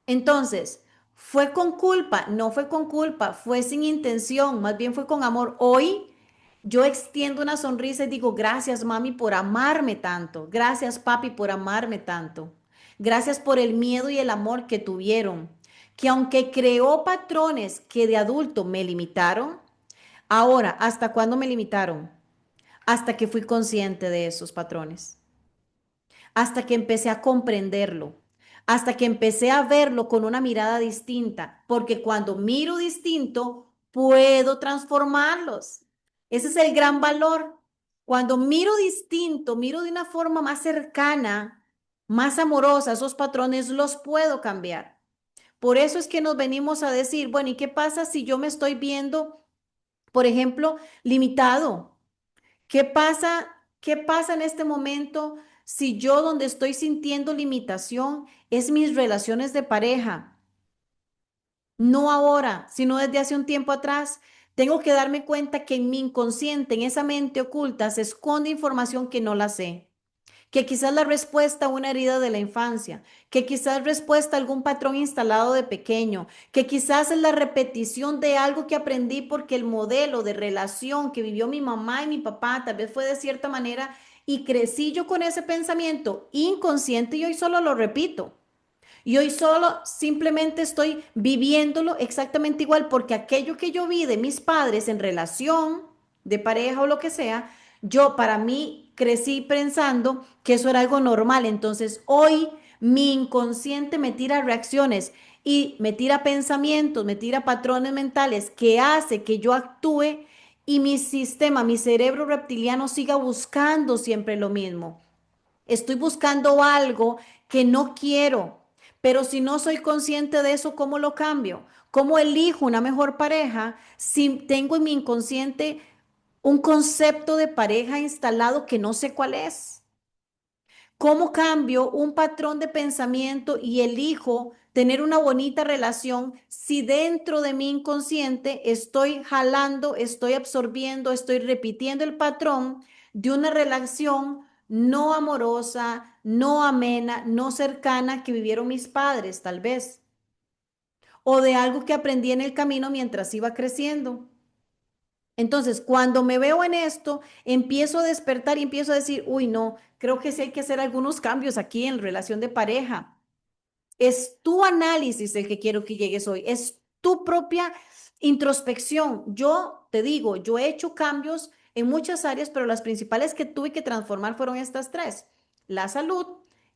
Entonces, ¿fue con culpa? No fue con culpa, fue sin intención, más bien fue con amor. Hoy yo extiendo una sonrisa y digo, gracias mami por amarme tanto, gracias papi por amarme tanto, gracias por el miedo y el amor que tuvieron, que aunque creó patrones que de adulto me limitaron, ahora, ¿hasta cuándo me limitaron? Hasta que fui consciente de esos patrones, hasta que empecé a comprenderlo, hasta que empecé a verlo con una mirada distinta, porque cuando miro distinto, puedo transformarlos. Ese es el gran valor. Cuando miro distinto, miro de una forma más cercana, más amorosa, esos patrones los puedo cambiar. Por eso es que nos venimos a decir, bueno, ¿y qué pasa si yo me estoy viendo, por ejemplo, limitado? ¿Qué pasa? ¿Qué pasa en este momento si yo donde estoy sintiendo limitación es mis relaciones de pareja? No ahora, sino desde hace un tiempo atrás. Tengo que darme cuenta que en mi inconsciente, en esa mente oculta, se esconde información que no la sé, que quizás la respuesta a una herida de la infancia, que quizás respuesta a algún patrón instalado de pequeño, que quizás es la repetición de algo que aprendí porque el modelo de relación que vivió mi mamá y mi papá tal vez fue de cierta manera y crecí yo con ese pensamiento inconsciente y hoy solo lo repito. Y hoy solo simplemente estoy viviéndolo exactamente igual porque aquello que yo vi de mis padres en relación de pareja o lo que sea, yo para mí crecí pensando que eso era algo normal. Entonces hoy mi inconsciente me tira reacciones y me tira pensamientos, me tira patrones mentales que hace que yo actúe y mi sistema, mi cerebro reptiliano siga buscando siempre lo mismo. Estoy buscando algo que no quiero, pero si no soy consciente de eso, ¿cómo lo cambio? ¿Cómo elijo una mejor pareja si tengo en mi inconsciente un concepto de pareja instalado que no sé cuál es? ¿Cómo cambio un patrón de pensamiento y elijo tener una bonita relación si dentro de mi inconsciente estoy jalando, estoy absorbiendo, estoy repitiendo el patrón de una relación no amorosa, no amena, no cercana que vivieron mis padres tal vez, o de algo que aprendí en el camino mientras iba creciendo? Entonces, cuando me veo en esto, empiezo a despertar y empiezo a decir, uy, no, creo que sí hay que hacer algunos cambios aquí en relación de pareja. Es tu análisis el que quiero que llegues hoy, es tu propia introspección. Yo te digo, yo he hecho cambios en muchas áreas, pero las principales que tuve que transformar fueron estas tres: la salud,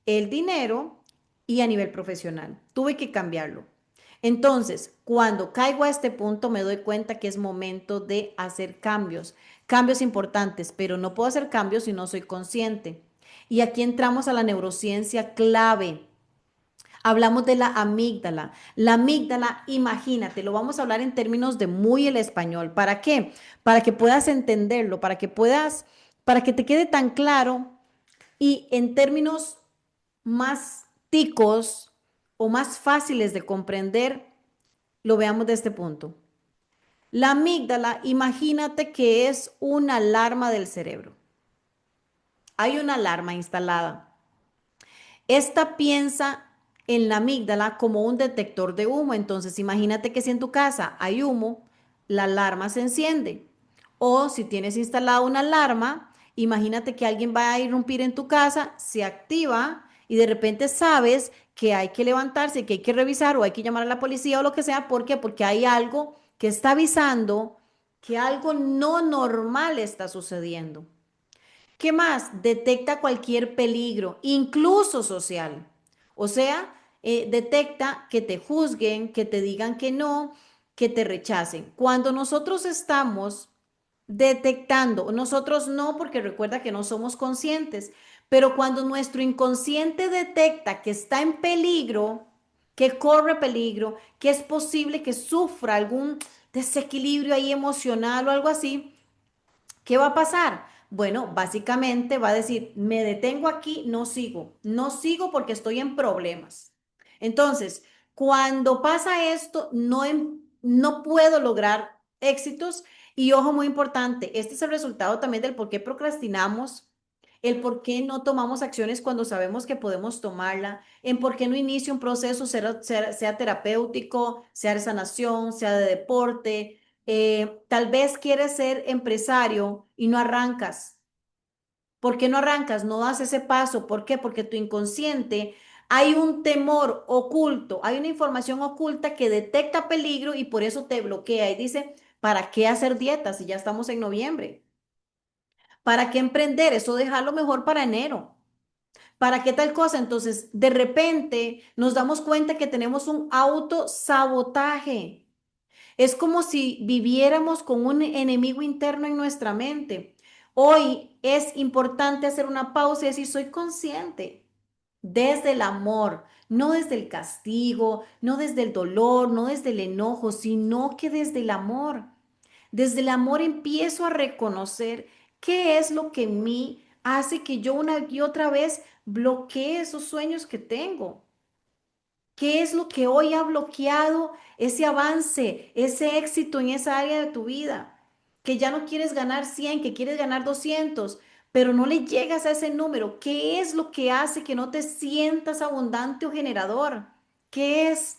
el dinero y a nivel profesional. Tuve que cambiarlo. Entonces, cuando caigo a este punto, me doy cuenta que es momento de hacer cambios, cambios importantes, pero no puedo hacer cambios si no soy consciente. Y aquí entramos a la neurociencia clave. Hablamos de la amígdala. La amígdala, imagínate, lo vamos a hablar en términos de muy el español. ¿Para qué? Para que puedas entenderlo, para que te quede tan claro y en términos más ticos o más fáciles de comprender, lo veamos de este punto. La amígdala, imagínate que es una alarma del cerebro. Hay una alarma instalada. Esta piensa en la amígdala como un detector de humo. Entonces, imagínate que si en tu casa hay humo, la alarma se enciende. O si tienes instalada una alarma, imagínate que alguien va a irrumpir en tu casa, se activa y de repente sabes que hay que levantarse, que hay que revisar o hay que llamar a la policía o lo que sea. ¿Por qué? Porque hay algo que está avisando que algo no normal está sucediendo. ¿Qué más? Detecta cualquier peligro, incluso social. O sea, detecta que te juzguen, que te digan que no, que te rechacen. Cuando nosotros estamos detectando, nosotros no, porque recuerda que no somos conscientes, pero cuando nuestro inconsciente detecta que está en peligro, que corre peligro, que es posible que sufra algún desequilibrio ahí emocional o algo así, ¿qué va a pasar? Bueno, básicamente va a decir, me detengo aquí, no sigo porque estoy en problemas. Entonces, cuando pasa esto, no puedo lograr éxitos y ojo muy importante, este es el resultado también del por qué procrastinamos, el por qué no tomamos acciones cuando sabemos que podemos tomarla, en por qué no inicio un proceso, sea terapéutico, sea de sanación, sea de deporte. Tal vez quieres ser empresario y no arrancas. ¿Por qué no arrancas? No das ese paso. ¿Por qué? Porque tu inconsciente hay un temor oculto, hay una información oculta que detecta peligro y por eso te bloquea y dice, ¿para qué hacer dietas si ya estamos en noviembre? ¿Para qué emprender? Eso dejarlo mejor para enero. ¿Para qué tal cosa? Entonces, de repente nos damos cuenta que tenemos un autosabotaje. Es como si viviéramos con un enemigo interno en nuestra mente. Hoy es importante hacer una pausa y decir, soy consciente desde el amor, no desde el castigo, no desde el dolor, no desde el enojo, sino que desde el amor. Desde el amor empiezo a reconocer qué es lo que en mí hace que yo una y otra vez bloquee esos sueños que tengo. ¿Qué es lo que hoy ha bloqueado ese avance, ese éxito en esa área de tu vida? Que ya no quieres ganar 100, que quieres ganar 200, pero no le llegas a ese número. ¿Qué es lo que hace que no te sientas abundante o generador? ¿Qué es?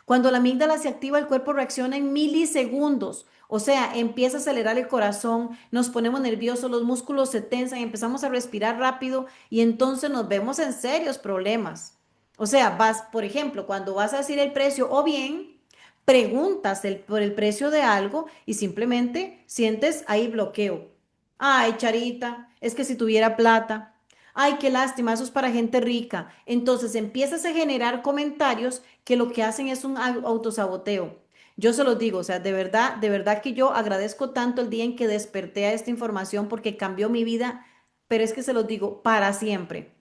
Cuando la amígdala se activa, el cuerpo reacciona en milisegundos. O sea, empieza a acelerar el corazón, nos ponemos nerviosos, los músculos se tensan, empezamos a respirar rápido y entonces nos vemos en serios problemas. O sea, vas, por ejemplo, cuando vas a decir el precio o bien preguntas por el precio de algo y simplemente sientes ahí bloqueo. Ay, Charita, es que si tuviera plata. Ay, qué lástima, eso es para gente rica. Entonces empiezas a generar comentarios que lo que hacen es un autosaboteo. Yo se los digo, o sea, de verdad que yo agradezco tanto el día en que desperté a esta información porque cambió mi vida, pero es que se los digo para siempre.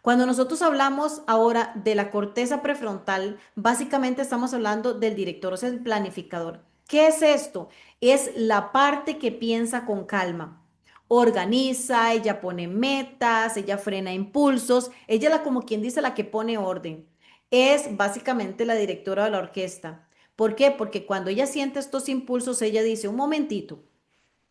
Cuando nosotros hablamos ahora de la corteza prefrontal, básicamente estamos hablando del director, o sea, el planificador. ¿Qué es esto? Es la parte que piensa con calma. Organiza, ella pone metas, ella frena impulsos, ella es la como quien dice la que pone orden. Es básicamente la directora de la orquesta. ¿Por qué? Porque cuando ella siente estos impulsos, ella dice, un momentito,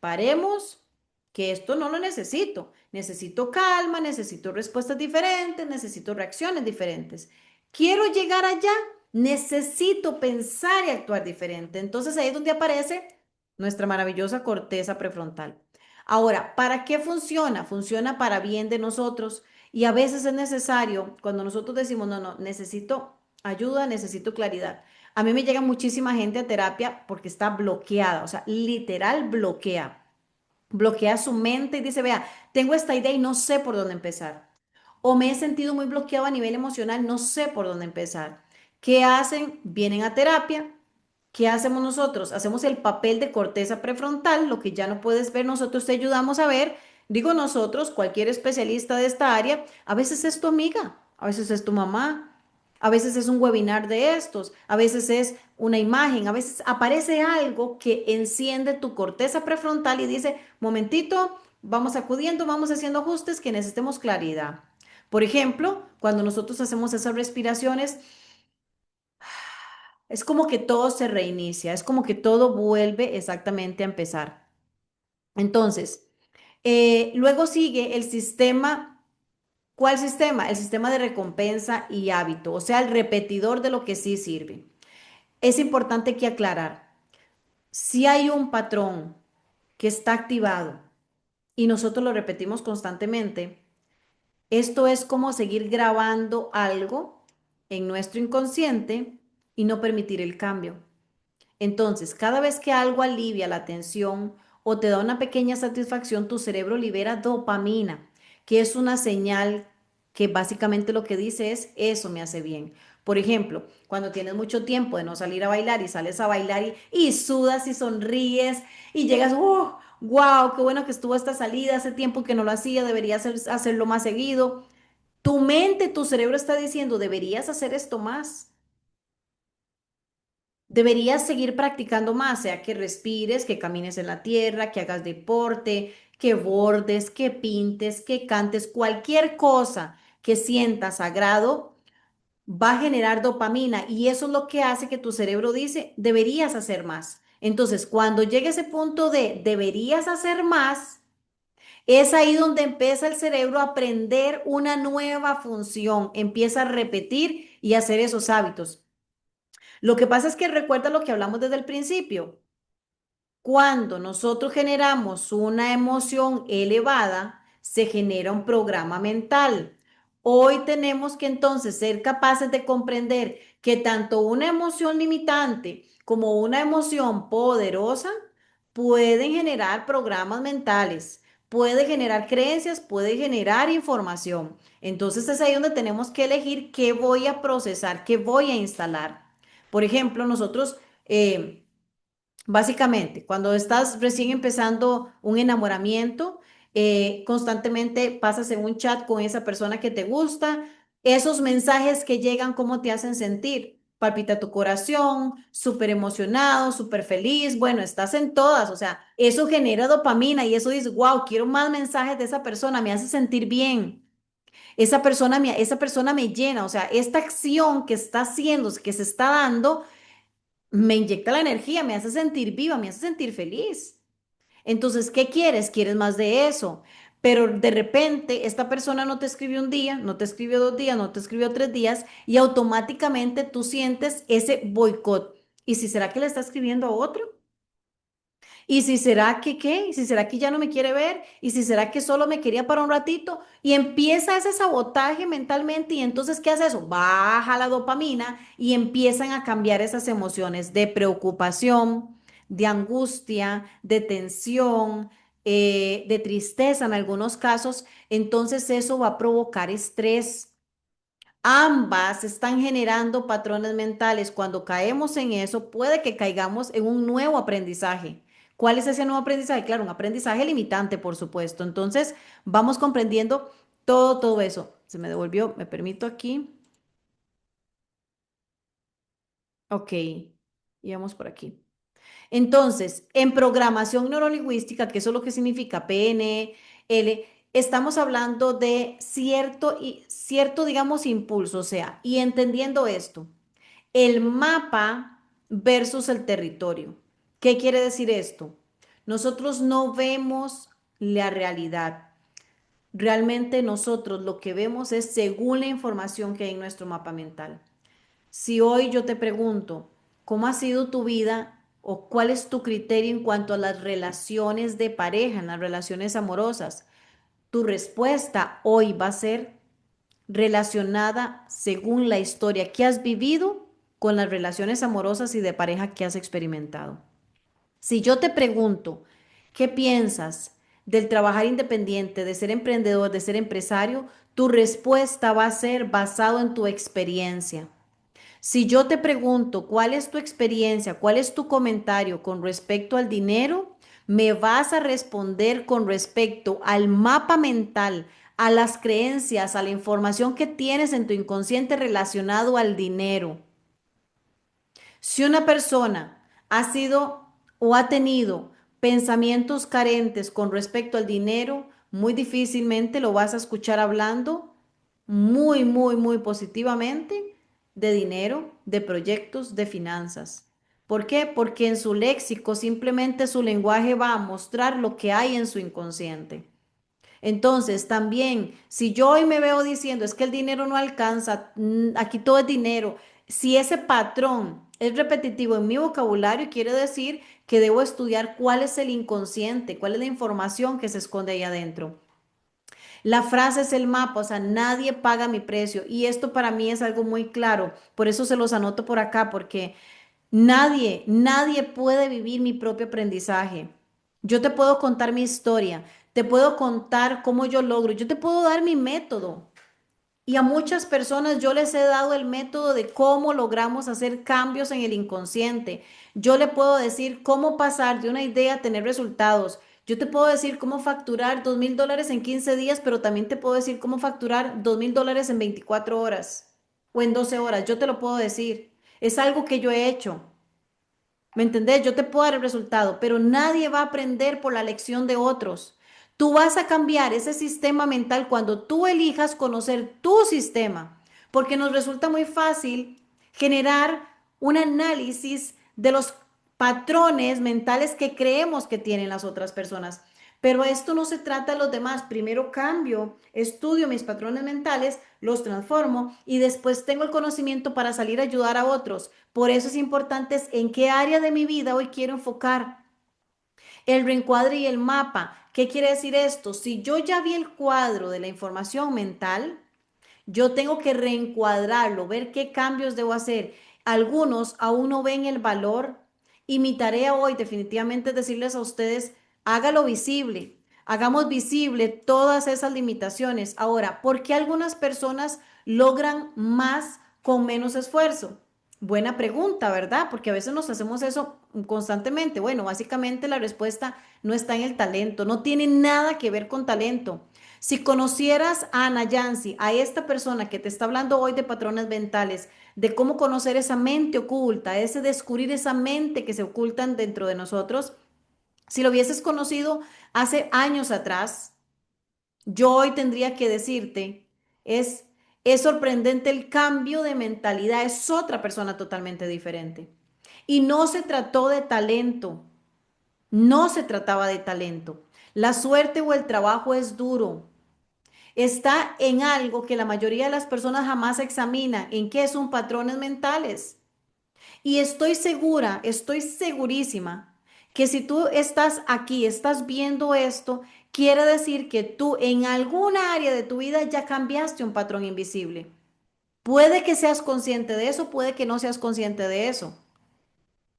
paremos, que esto no lo necesito. Necesito calma, necesito respuestas diferentes, necesito reacciones diferentes. Quiero llegar allá, necesito pensar y actuar diferente. Entonces ahí es donde aparece nuestra maravillosa corteza prefrontal. Ahora, ¿para qué funciona? Funciona para bien de nosotros y a veces es necesario cuando nosotros decimos, no, no, necesito ayuda, necesito claridad. A mí me llega muchísima gente a terapia porque está bloqueada, o sea, literal bloquea su mente y dice, vea, tengo esta idea y no sé por dónde empezar. o me he sentido muy bloqueado a nivel emocional, no sé por dónde empezar. ¿Qué hacen? Vienen a terapia. ¿Qué hacemos nosotros? Hacemos el papel de corteza prefrontal, lo que ya no puedes ver, nosotros te ayudamos a ver. Digo nosotros, cualquier especialista de esta área, a veces es tu amiga, a veces es tu mamá, a veces es un webinar de estos, a veces es una imagen, a veces aparece algo que enciende tu corteza prefrontal y dice, momentito, vamos acudiendo, vamos haciendo ajustes que necesitemos claridad. Por ejemplo, cuando nosotros hacemos esas respiraciones, es como que todo se reinicia, es como que todo vuelve exactamente a empezar. Entonces, luego sigue el sistema. ¿Cuál sistema? El sistema de recompensa y hábito, o sea, el repetidor de lo que sí sirve. Es importante que aclarar, si hay un patrón que está activado y nosotros lo repetimos constantemente, esto es como seguir grabando algo en nuestro inconsciente y no permitir el cambio. Entonces, cada vez que algo alivia la tensión o te da una pequeña satisfacción, tu cerebro libera dopamina, que es una señal que básicamente lo que dice es, eso me hace bien. Por ejemplo, cuando tienes mucho tiempo de no salir a bailar y sales a bailar y sudas y sonríes y llegas, ¡oh! ¡Wow! ¡Qué bueno que estuvo esta salida! Hace tiempo que no lo hacía, debería hacerlo más seguido. Tu mente, tu cerebro está diciendo, deberías hacer esto más. Deberías seguir practicando más, sea que respires, que camines en la tierra, que hagas deporte, que bordes, que pintes, que cantes, cualquier cosa que sientas sagrado va a generar dopamina y eso es lo que hace que tu cerebro dice, deberías hacer más. Entonces, cuando llegue ese punto de deberías hacer más, es ahí donde empieza el cerebro a aprender una nueva función, empieza a repetir y hacer esos hábitos. Lo que pasa es que recuerda lo que hablamos desde el principio. Cuando nosotros generamos una emoción elevada, se genera un programa mental. Hoy tenemos que entonces ser capaces de comprender que tanto una emoción limitante como una emoción poderosa pueden generar programas mentales, puede generar creencias, puede generar información. Entonces es ahí donde tenemos que elegir qué voy a procesar, qué voy a instalar. Por ejemplo, nosotros... básicamente, cuando estás recién empezando un enamoramiento, constantemente pasas en un chat con esa persona que te gusta, esos mensajes que llegan, ¿cómo te hacen sentir? Palpita tu corazón, súper emocionado, súper feliz, bueno, estás en todas, o sea, eso genera dopamina y eso dice, wow, quiero más mensajes de esa persona, me hace sentir bien. Esa persona me llena, o sea, esta acción que está haciendo, que se está dando, me inyecta la energía, me hace sentir viva, me hace sentir feliz. Entonces, ¿qué quieres? ¿Quieres más de eso? Pero de repente esta persona no te escribió un día, no te escribió 2 días, no te escribió 3 días y automáticamente tú sientes ese boicot. ¿Y si será que le está escribiendo a otro? ¿Y si será que qué? ¿Y si será que ya no me quiere ver? ¿Y si será que solo me quería para un ratito? Y empieza ese sabotaje mentalmente y entonces ¿qué hace eso? Baja la dopamina y empiezan a cambiar esas emociones de preocupación, de angustia, de tensión, de tristeza en algunos casos. Entonces eso va a provocar estrés. Ambas están generando patrones mentales. Cuando caemos en eso, puede que caigamos en un nuevo aprendizaje. ¿Cuál es ese nuevo aprendizaje? Claro, un aprendizaje limitante, por supuesto. Entonces, vamos comprendiendo todo eso. Se me devolvió, me permito aquí. Ok, y vamos por aquí. Entonces, en programación neurolingüística, que eso es lo que significa PNL, estamos hablando de cierto, digamos, impulso, o sea, y entendiendo esto. El mapa versus el territorio. ¿Qué quiere decir esto? Nosotros no vemos la realidad. Realmente nosotros lo que vemos es según la información que hay en nuestro mapa mental. Si hoy yo te pregunto, ¿cómo ha sido tu vida o cuál es tu criterio en cuanto a las relaciones de pareja, en las relaciones amorosas? Tu respuesta hoy va a ser relacionada según la historia que has vivido con las relaciones amorosas y de pareja que has experimentado. Si yo te pregunto, ¿qué piensas del trabajar independiente, de ser emprendedor, de ser empresario? tu respuesta va a ser basado en tu experiencia. Si yo te pregunto cuál es tu experiencia, cuál es tu comentario con respecto al dinero, me vas a responder con respecto al mapa mental, a las creencias, a la información que tienes en tu inconsciente relacionado al dinero. Si una persona ha sido o ha tenido pensamientos carentes con respecto al dinero, muy difícilmente lo vas a escuchar hablando muy positivamente de dinero, de proyectos, de finanzas. ¿Por qué? Porque en su léxico simplemente su lenguaje va a mostrar lo que hay en su inconsciente. Entonces, también, si yo hoy me veo diciendo es que el dinero no alcanza, aquí todo es dinero, si ese patrón es repetitivo en mi vocabulario, quiere decir que debo estudiar cuál es el inconsciente, cuál es la información que se esconde ahí adentro. La frase es el mapa, o sea, nadie paga mi precio. Y esto para mí es algo muy claro. Por eso se los anoto por acá, porque nadie puede vivir mi propio aprendizaje. Yo te puedo contar mi historia, te puedo contar cómo yo logro, yo te puedo dar mi método. Y a muchas personas yo les he dado el método de cómo logramos hacer cambios en el inconsciente. Yo le puedo decir cómo pasar de una idea a tener resultados. Yo te puedo decir cómo facturar $2,000 en 15 días, pero también te puedo decir cómo facturar $2,000 en 24 horas o en 12 horas. Yo te lo puedo decir. Es algo que yo he hecho. ¿Me entendés? Yo te puedo dar el resultado, pero nadie va a aprender por la lección de otros. Tú vas a cambiar ese sistema mental cuando tú elijas conocer tu sistema, porque nos resulta muy fácil generar un análisis de los patrones mentales que creemos que tienen las otras personas. Pero esto no se trata de los demás. Primero cambio, estudio mis patrones mentales, los transformo y después tengo el conocimiento para salir a ayudar a otros. Por eso es importante en qué área de mi vida hoy quiero enfocar el reencuadre y el mapa. ¿Qué quiere decir esto? Si yo ya vi el cuadro de la información mental, yo tengo que reencuadrarlo, ver qué cambios debo hacer. Algunos aún no ven el valor y mi tarea hoy definitivamente es decirles a ustedes, hágalo visible, hagamos visible todas esas limitaciones. Ahora, ¿por qué algunas personas logran más con menos esfuerzo? Buena pregunta, ¿verdad? Porque a veces nos hacemos eso constantemente. Bueno, básicamente la respuesta no está en el talento, no tiene nada que ver con talento. Si conocieras a Ana Yancy, a esta persona que te está hablando hoy de patrones mentales, de cómo conocer esa mente oculta, ese descubrir esa mente que se ocultan dentro de nosotros, si lo hubieses conocido hace años atrás, yo hoy tendría que decirte, es, es sorprendente el cambio de mentalidad, es otra persona totalmente diferente. Y no se trató de talento, no se trataba de talento. La suerte o el trabajo es duro, está en algo que la mayoría de las personas jamás examinan, en qué son patrones mentales. Y estoy segura, estoy segurísima que si tú estás aquí, estás viendo esto, quiere decir que tú en alguna área de tu vida ya cambiaste un patrón invisible. Puede que seas consciente de eso, puede que no seas consciente de eso.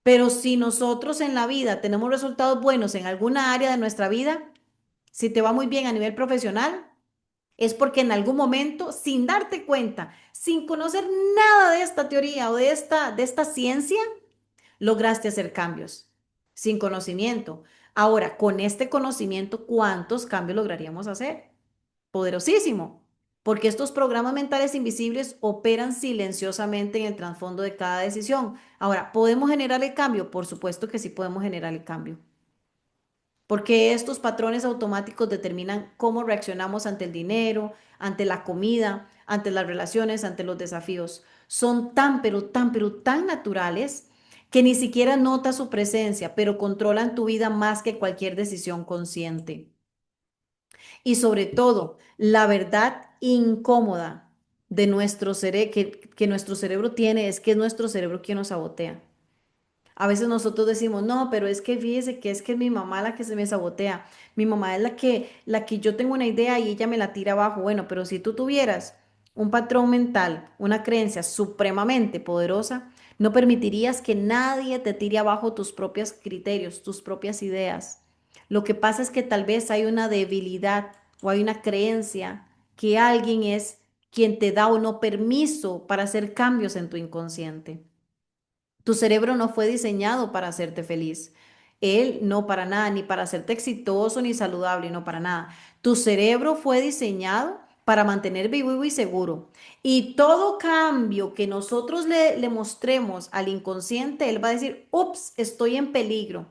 Pero si nosotros en la vida tenemos resultados buenos en alguna área de nuestra vida, si te va muy bien a nivel profesional, es porque en algún momento, sin darte cuenta, sin conocer nada de esta teoría o de esta ciencia, lograste hacer cambios. Sin conocimiento. Ahora, con este conocimiento, ¿cuántos cambios lograríamos hacer? Poderosísimo. Porque estos programas mentales invisibles operan silenciosamente en el trasfondo de cada decisión. Ahora, ¿podemos generar el cambio? Por supuesto que sí podemos generar el cambio. Porque estos patrones automáticos determinan cómo reaccionamos ante el dinero, ante la comida, ante las relaciones, ante los desafíos. Son tan naturales que ni siquiera notas su presencia, pero controlan tu vida más que cualquier decisión consciente. Y sobre todo, la verdad incómoda de que nuestro cerebro tiene es que es nuestro cerebro quien nos sabotea. A veces nosotros decimos, no, pero es que fíjese que es mi mamá la que se me sabotea. Mi mamá es la que yo tengo una idea y ella me la tira abajo. Bueno, pero si tú tuvieras un patrón mental, una creencia supremamente poderosa, no permitirías que nadie te tire abajo tus propios criterios, tus propias ideas. Lo que pasa es que tal vez hay una debilidad o hay una creencia que alguien es quien te da o no permiso para hacer cambios en tu inconsciente. Tu cerebro no fue diseñado para hacerte feliz. Él no para nada, ni para hacerte exitoso ni saludable, no para nada. Tu cerebro fue diseñado para mantener vivo y seguro. Y todo cambio que nosotros le mostremos al inconsciente, él va a decir, ups, estoy en peligro.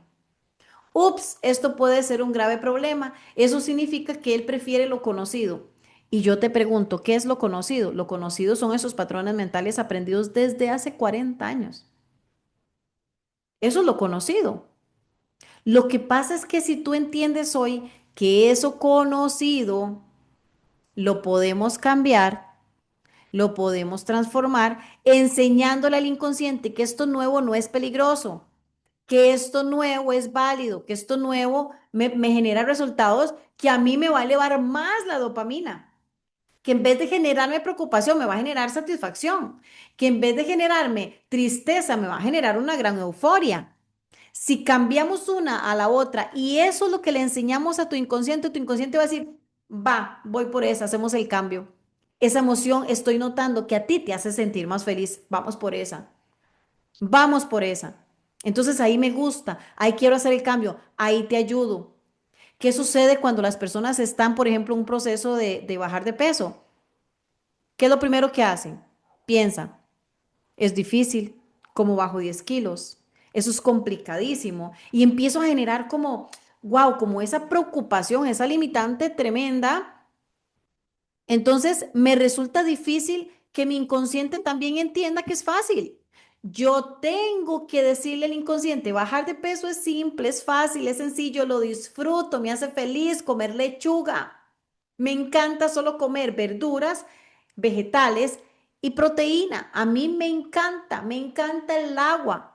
Ups, esto puede ser un grave problema. Eso significa que él prefiere lo conocido. Y yo te pregunto, ¿qué es lo conocido? Lo conocido son esos patrones mentales aprendidos desde hace 40 años. Eso es lo conocido. Lo que pasa es que si tú entiendes hoy que eso conocido lo podemos cambiar, lo podemos transformar, enseñándole al inconsciente que esto nuevo no es peligroso, que esto nuevo es válido, que esto nuevo me genera resultados que a mí me va a elevar más la dopamina, que en vez de generarme preocupación me va a generar satisfacción, que en vez de generarme tristeza me va a generar una gran euforia. Si cambiamos una a la otra y eso es lo que le enseñamos a tu inconsciente va a decir, va, voy por esa, hacemos el cambio. Esa emoción estoy notando que a ti te hace sentir más feliz, vamos por esa, vamos por esa. Entonces ahí me gusta, ahí quiero hacer el cambio, ahí te ayudo. ¿Qué sucede cuando las personas están, por ejemplo, en un proceso de bajar de peso? ¿Qué es lo primero que hacen? Piensan, es difícil, como bajo 10 kilos. Eso es complicadísimo. Y empiezo a generar como, wow, como esa preocupación, esa limitante tremenda. Entonces me resulta difícil que mi inconsciente también entienda que es fácil. Yo tengo que decirle al inconsciente, bajar de peso es simple, es fácil, es sencillo, lo disfruto, me hace feliz comer lechuga. Me encanta solo comer verduras, vegetales y proteína. A mí me encanta el agua.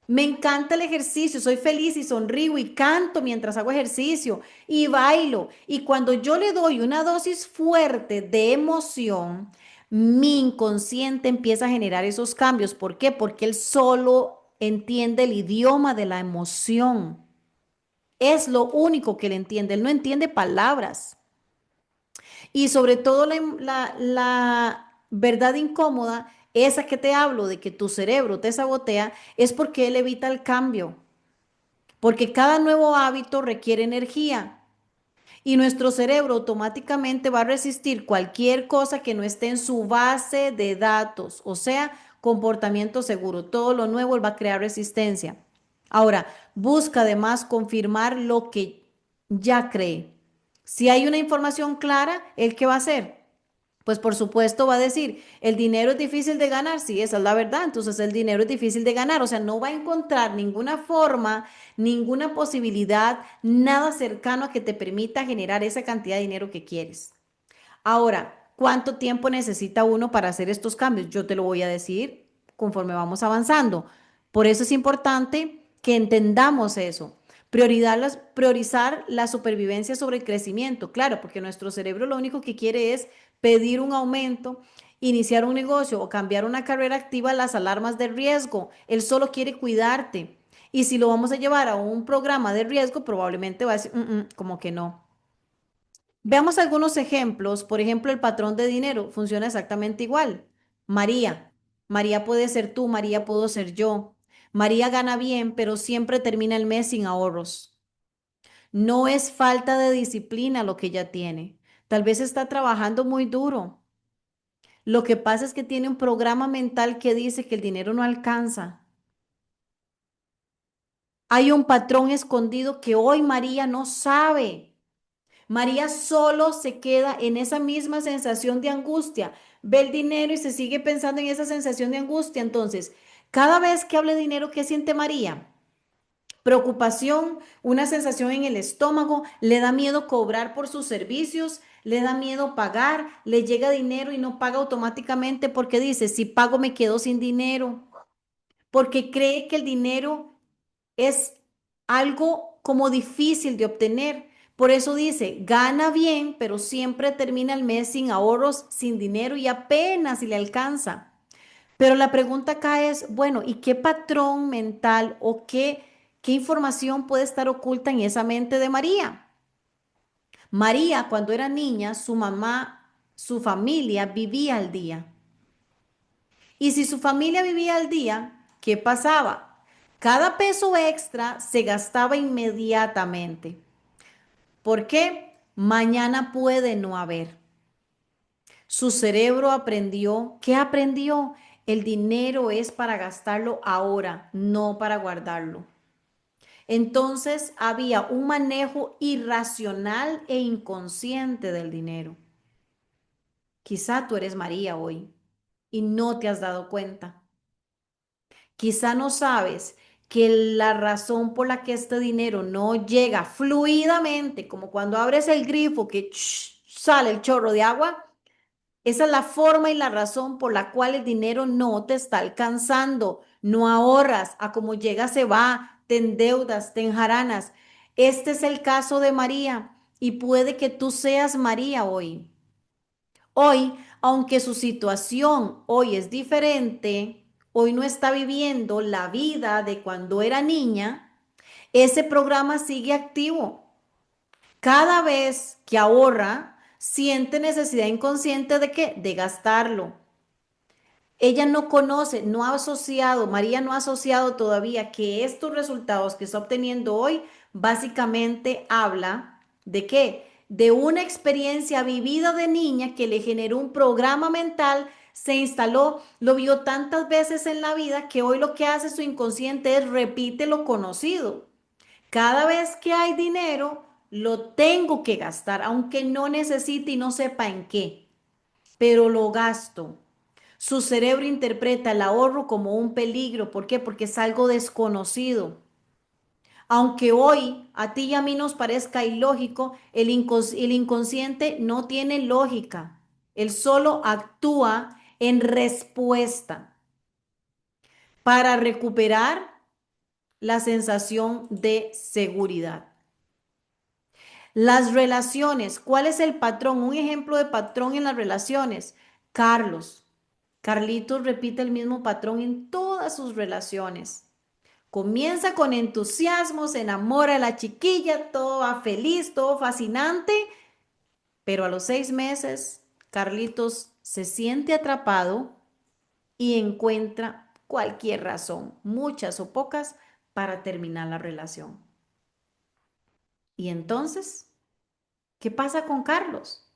Me encanta el ejercicio, soy feliz y sonrío y canto mientras hago ejercicio y bailo. Y cuando yo le doy una dosis fuerte de emoción, mi inconsciente empieza a generar esos cambios. ¿Por qué? Porque él solo entiende el idioma de la emoción. Es lo único que él entiende. Él no entiende palabras. Y sobre todo la verdad incómoda, esa que te hablo de que tu cerebro te sabotea, es porque él evita el cambio. Porque cada nuevo hábito requiere energía y nuestro cerebro automáticamente va a resistir cualquier cosa que no esté en su base de datos, o sea, comportamiento seguro. Todo lo nuevo él va a crear resistencia. Ahora, busca además confirmar lo que ya cree. Si hay una información clara, ¿el qué va a hacer? Pues por supuesto va a decir, el dinero es difícil de ganar, sí, esa es la verdad, entonces el dinero es difícil de ganar, o sea, no va a encontrar ninguna forma, ninguna posibilidad, nada cercano a que te permita generar esa cantidad de dinero que quieres. Ahora, ¿cuánto tiempo necesita uno para hacer estos cambios? Yo te lo voy a decir conforme vamos avanzando. Por eso es importante que entendamos eso. Priorizar la supervivencia sobre el crecimiento. Claro, porque nuestro cerebro lo único que quiere es pedir un aumento, iniciar un negocio o cambiar una carrera activa las alarmas de riesgo. Él solo quiere cuidarte. Y si lo vamos a llevar a un programa de riesgo, probablemente va a decir, como que no. Veamos algunos ejemplos. Por ejemplo, el patrón de dinero funciona exactamente igual. María. María puede ser tú, María puedo ser yo. María gana bien, pero siempre termina el mes sin ahorros. No es falta de disciplina lo que ella tiene. Tal vez está trabajando muy duro. Lo que pasa es que tiene un programa mental que dice que el dinero no alcanza. Hay un patrón escondido que hoy María no sabe. María solo se queda en esa misma sensación de angustia. Ve el dinero y se sigue pensando en esa sensación de angustia. Entonces, cada vez que hable de dinero, ¿qué siente María? Preocupación, una sensación en el estómago, le da miedo cobrar por sus servicios, le da miedo pagar, le llega dinero y no paga automáticamente porque dice, si pago me quedo sin dinero, porque cree que el dinero es algo como difícil de obtener. Por eso dice, gana bien, pero siempre termina el mes sin ahorros, sin dinero y apenas si le alcanza. Pero la pregunta acá es, bueno, ¿y qué patrón mental o qué información puede estar oculta en esa mente de María? María, cuando era niña, su mamá, su familia vivía al día. Y si su familia vivía al día, ¿qué pasaba? Cada peso extra se gastaba inmediatamente. ¿Por qué? Mañana puede no haber. Su cerebro aprendió. ¿Qué aprendió? El dinero es para gastarlo ahora, no para guardarlo. Entonces había un manejo irracional e inconsciente del dinero. Quizá tú eres María hoy y no te has dado cuenta. Quizá no sabes que la razón por la que este dinero no llega fluidamente, como cuando abres el grifo que sale el chorro de agua, esa es la forma y la razón por la cual el dinero no te está alcanzando. No ahorras, a como llega se va, te endeudas, te enjaranas. Este es el caso de María y puede que tú seas María hoy. Hoy, aunque su situación hoy es diferente, hoy no está viviendo la vida de cuando era niña, ese programa sigue activo. Cada vez que ahorra, siente necesidad inconsciente de qué? De gastarlo. Ella no conoce, no ha asociado, María no ha asociado todavía que estos resultados que está obteniendo hoy básicamente habla de qué? De una experiencia vivida de niña que le generó un programa mental, se instaló, lo vio tantas veces en la vida que hoy lo que hace su inconsciente es repite lo conocido. Cada vez que hay dinero, lo tengo que gastar, aunque no necesite y no sepa en qué, pero lo gasto. Su cerebro interpreta el ahorro como un peligro. ¿Por qué? Porque es algo desconocido. Aunque hoy a ti y a mí nos parezca ilógico, el inconsciente no tiene lógica. Él solo actúa en respuesta para recuperar la sensación de seguridad. Las relaciones, ¿cuál es el patrón? Un ejemplo de patrón en las relaciones. Carlos. Carlitos repite el mismo patrón en todas sus relaciones. Comienza con entusiasmo, se enamora de la chiquilla, todo va feliz, todo fascinante, pero a los 6 meses, Carlitos se siente atrapado y encuentra cualquier razón, muchas o pocas, para terminar la relación. Y entonces, ¿qué pasa con Carlos?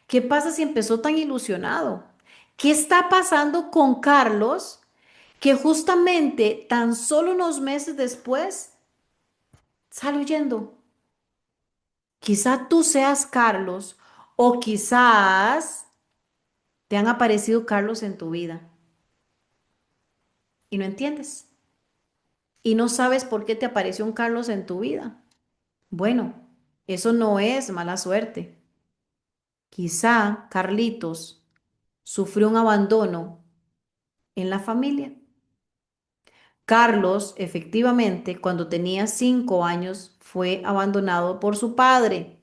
¿Qué pasa si empezó tan ilusionado? ¿Qué está pasando con Carlos que justamente tan solo unos meses después sale huyendo? Quizá tú seas Carlos o quizás te han aparecido Carlos en tu vida y no entiendes y no sabes por qué te apareció un Carlos en tu vida. Bueno, eso no es mala suerte. Quizá Carlitos sufrió un abandono en la familia. Carlos, efectivamente, cuando tenía 5 años, fue abandonado por su padre.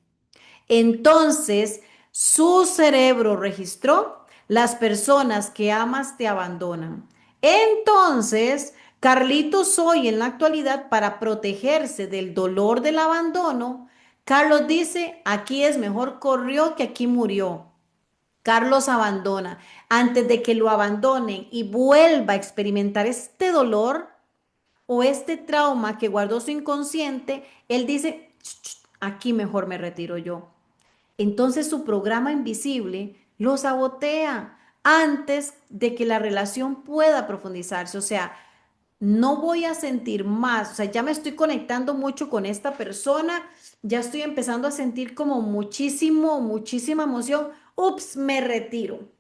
Entonces, su cerebro registró las personas que amas te abandonan. Entonces, Carlitos hoy en la actualidad, para protegerse del dolor del abandono, Carlos dice, aquí es mejor corrió que aquí murió. Carlos abandona. Antes de que lo abandonen y vuelva a experimentar este dolor, o este trauma que guardó su inconsciente, él dice, aquí mejor me retiro yo. Entonces su programa invisible lo sabotea antes de que la relación pueda profundizarse. O sea, no voy a sentir más, o sea, ya me estoy conectando mucho con esta persona, ya estoy empezando a sentir como muchísima emoción. Ups, me retiro.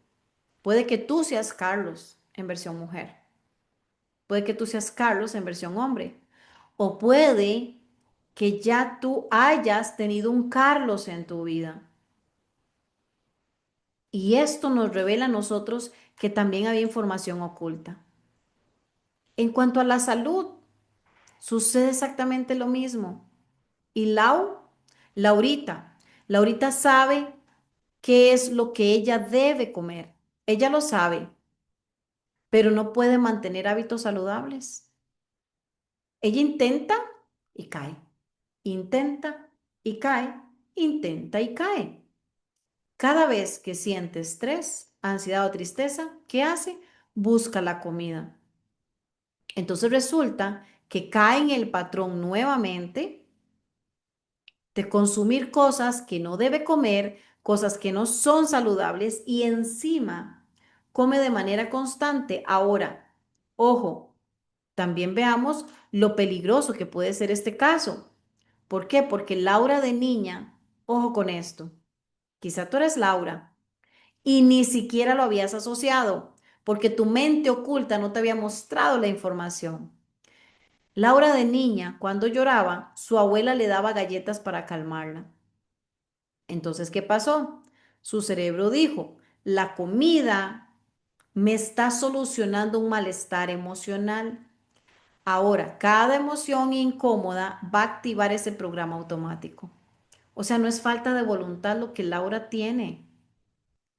Puede que tú seas Carlos en versión mujer. Puede que tú seas Carlos en versión hombre. O puede que ya tú hayas tenido un Carlos en tu vida. Y esto nos revela a nosotros que también había información oculta. En cuanto a la salud, sucede exactamente lo mismo. Y Laurita, Laurita sabe qué es lo que ella debe comer. Ella lo sabe, pero no puede mantener hábitos saludables. Ella intenta y cae, intenta y cae intenta y cae. Cada vez que siente estrés, ansiedad o tristeza, ¿qué hace? Busca la comida. Entonces resulta que cae en el patrón nuevamente de consumir cosas que no debe comer, cosas que no son saludables y encima come de manera constante. Ahora, ojo, también veamos lo peligroso que puede ser este caso. ¿Por qué? Porque Laura de niña, ojo con esto, quizá tú eres Laura y ni siquiera lo habías asociado porque tu mente oculta no te había mostrado la información. Laura de niña, cuando lloraba, su abuela le daba galletas para calmarla. Entonces, ¿qué pasó? Su cerebro dijo, la comida me está solucionando un malestar emocional. Ahora, cada emoción incómoda va a activar ese programa automático. O sea, no es falta de voluntad lo que Laura tiene.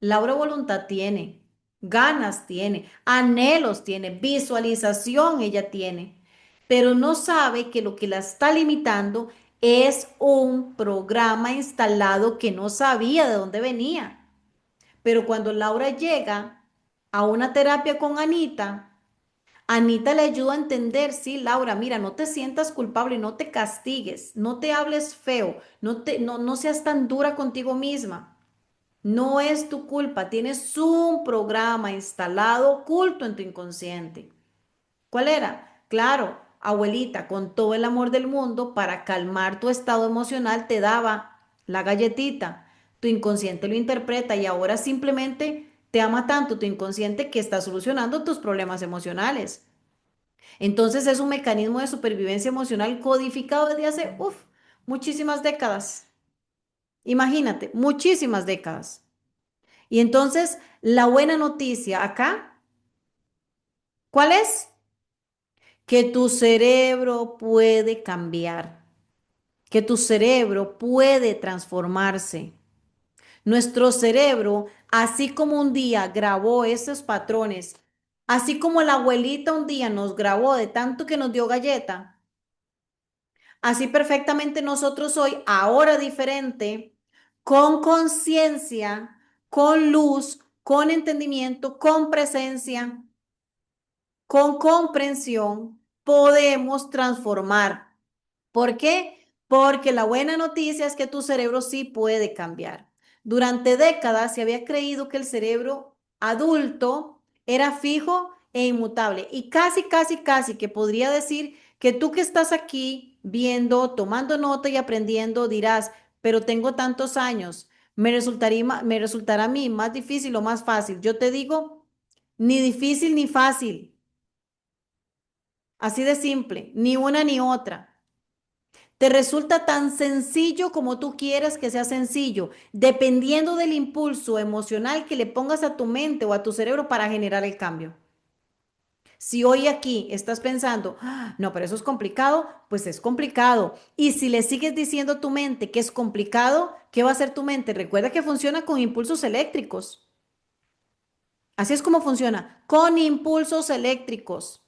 Laura voluntad tiene, ganas tiene, anhelos tiene, visualización ella tiene, pero no sabe que lo que la está limitando es un programa instalado que no sabía de dónde venía. Pero cuando Laura llega a una terapia con Anita, Anita le ayuda a entender, sí, Laura, mira, no te sientas culpable, no te castigues, no te hables feo, no seas tan dura contigo misma. No es tu culpa, tienes un programa instalado oculto en tu inconsciente. ¿Cuál era? Claro, abuelita, con todo el amor del mundo, para calmar tu estado emocional, te daba la galletita. Tu inconsciente lo interpreta y ahora simplemente te ama tanto tu inconsciente que está solucionando tus problemas emocionales. Entonces es un mecanismo de supervivencia emocional codificado desde hace, muchísimas décadas. Imagínate, muchísimas décadas. Y entonces, la buena noticia acá, ¿cuál es? Que tu cerebro puede cambiar, que tu cerebro puede transformarse. Nuestro cerebro, así como un día grabó esos patrones, así como la abuelita un día nos grabó de tanto que nos dio galleta, así perfectamente nosotros hoy, ahora diferente, con conciencia, con luz, con entendimiento, con presencia, con comprensión podemos transformar. ¿Por qué? Porque la buena noticia es que tu cerebro sí puede cambiar. Durante décadas se había creído que el cerebro adulto era fijo e inmutable y casi que podría decir que tú que estás aquí viendo, tomando nota y aprendiendo dirás, pero tengo tantos años, me resultará a mí más difícil o más fácil. Yo te digo, ni difícil ni fácil. Así de simple, ni una ni otra. Te resulta tan sencillo como tú quieras que sea sencillo, dependiendo del impulso emocional que le pongas a tu mente o a tu cerebro para generar el cambio. Si hoy aquí estás pensando, no, pero eso es complicado, pues es complicado. Y si le sigues diciendo a tu mente que es complicado, ¿qué va a hacer tu mente? Recuerda que funciona con impulsos eléctricos. Así es como funciona, con impulsos eléctricos.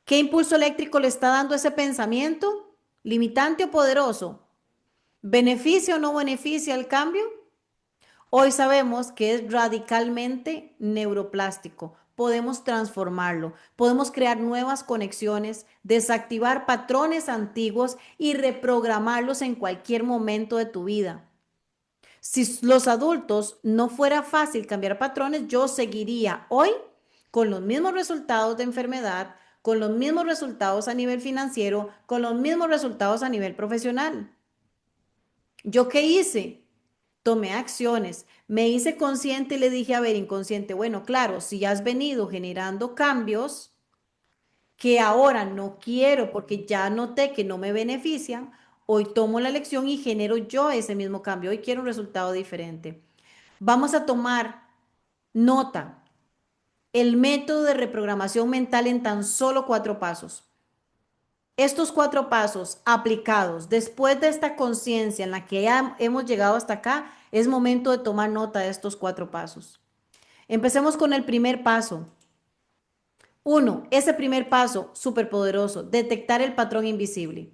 ¿Qué impulso eléctrico le está dando ese pensamiento? ¿Limitante o poderoso? ¿Beneficia o no beneficia el cambio? Hoy sabemos que es radicalmente neuroplástico. Podemos transformarlo, podemos crear nuevas conexiones, desactivar patrones antiguos y reprogramarlos en cualquier momento de tu vida. Si los adultos no fuera fácil cambiar patrones, yo seguiría hoy con los mismos resultados de enfermedad, con los mismos resultados a nivel financiero, con los mismos resultados a nivel profesional. ¿Yo qué hice? Tomé acciones, me hice consciente y le dije, a ver, inconsciente, bueno, claro, si has venido generando cambios que ahora no quiero porque ya noté que no me benefician, hoy tomo la lección y genero yo ese mismo cambio. Hoy quiero un resultado diferente. Vamos a tomar nota, el método de reprogramación mental en tan solo 4 pasos. Estos 4 pasos aplicados después de esta conciencia en la que ya hemos llegado hasta acá, es momento de tomar nota de estos 4 pasos. Empecemos con el primer paso. Uno, ese primer paso, súper poderoso, detectar el patrón invisible.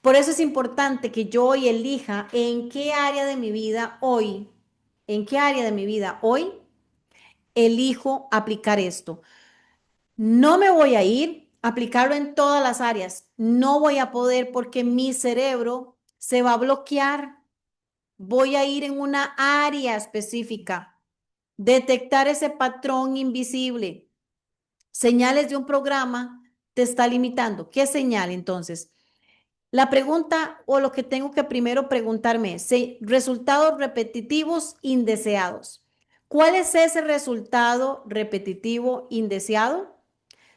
Por eso es importante que yo hoy elija en qué área de mi vida hoy, en qué área de mi vida hoy elijo aplicar esto. No me voy a ir a aplicarlo en todas las áreas. No voy a poder porque mi cerebro se va a bloquear. Voy a ir en una área específica, detectar ese patrón invisible. Señales de un programa te está limitando. ¿Qué señal entonces? La pregunta o lo que tengo que primero preguntarme es, resultados repetitivos indeseados. ¿Cuál es ese resultado repetitivo indeseado?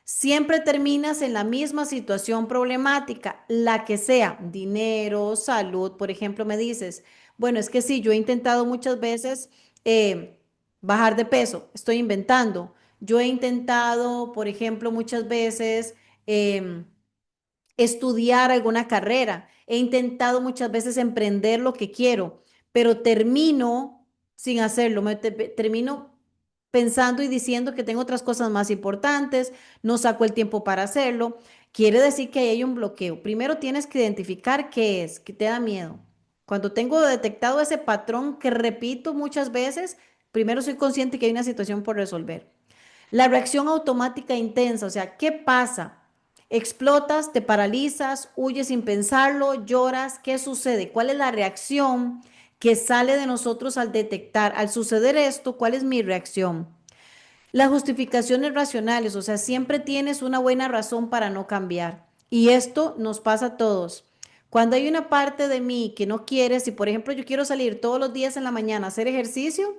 Siempre terminas en la misma situación problemática, la que sea, dinero, salud, por ejemplo, me dices, bueno, es que sí, yo he intentado muchas veces bajar de peso, estoy inventando. Yo he intentado, por ejemplo, muchas veces em, estudiar alguna carrera. He intentado muchas veces emprender lo que quiero, pero termino sin hacerlo. Termino pensando y diciendo que tengo otras cosas más importantes, no saco el tiempo para hacerlo. Quiere decir que ahí hay un bloqueo. Primero tienes que identificar qué es, qué te da miedo. Cuando tengo detectado ese patrón que repito muchas veces, primero soy consciente que hay una situación por resolver. La reacción automática intensa, o sea, ¿qué pasa? Explotas, te paralizas, huyes sin pensarlo, lloras, ¿qué sucede? ¿Cuál es la reacción que sale de nosotros al detectar, al suceder esto? ¿Cuál es mi reacción? Las justificaciones racionales, o sea, siempre tienes una buena razón para no cambiar. Y esto nos pasa a todos. Cuando hay una parte de mí que no quiere, si por ejemplo yo quiero salir todos los días en la mañana a hacer ejercicio,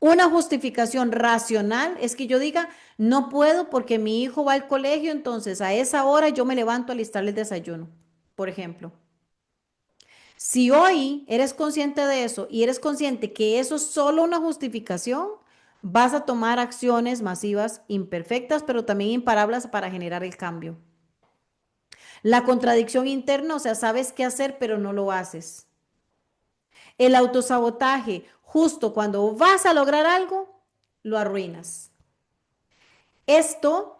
una justificación racional es que yo diga, no puedo porque mi hijo va al colegio, entonces a esa hora yo me levanto a alistarle el desayuno, por ejemplo. Si hoy eres consciente de eso y eres consciente que eso es solo una justificación, vas a tomar acciones masivas imperfectas, pero también imparables para generar el cambio. La contradicción interna, o sea, sabes qué hacer, pero no lo haces. El autosabotaje, justo cuando vas a lograr algo, lo arruinas. Esto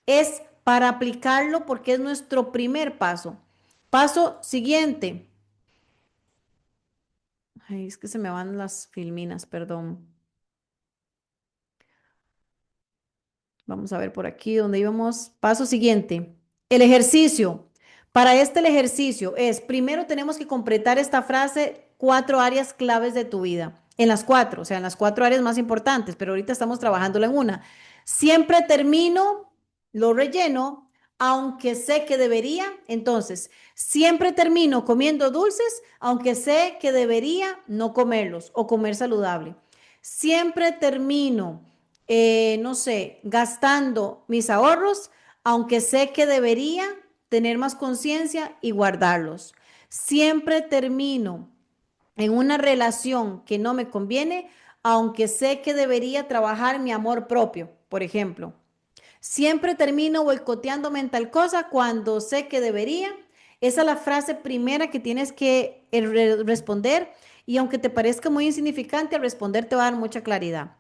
es para aplicarlo porque es nuestro primer paso. Paso siguiente. Ay, es que se me van las filminas, perdón. Vamos a ver por aquí donde íbamos. Paso siguiente. El ejercicio. Para este el ejercicio es, primero tenemos que completar esta frase, 4 áreas claves de tu vida. En las 4, o sea, en las 4 áreas más importantes, pero ahorita estamos trabajándolo en una. Siempre termino, lo relleno, aunque sé que debería. Entonces, siempre termino comiendo dulces, aunque sé que debería no comerlos o comer saludable. Siempre termino no sé, gastando mis ahorros, aunque sé que debería tener más conciencia y guardarlos. Siempre termino en una relación que no me conviene, aunque sé que debería trabajar mi amor propio, por ejemplo. Siempre termino boicoteándome en tal cosa cuando sé que debería. Esa es la frase primera que tienes que responder y aunque te parezca muy insignificante, al responder te va a dar mucha claridad.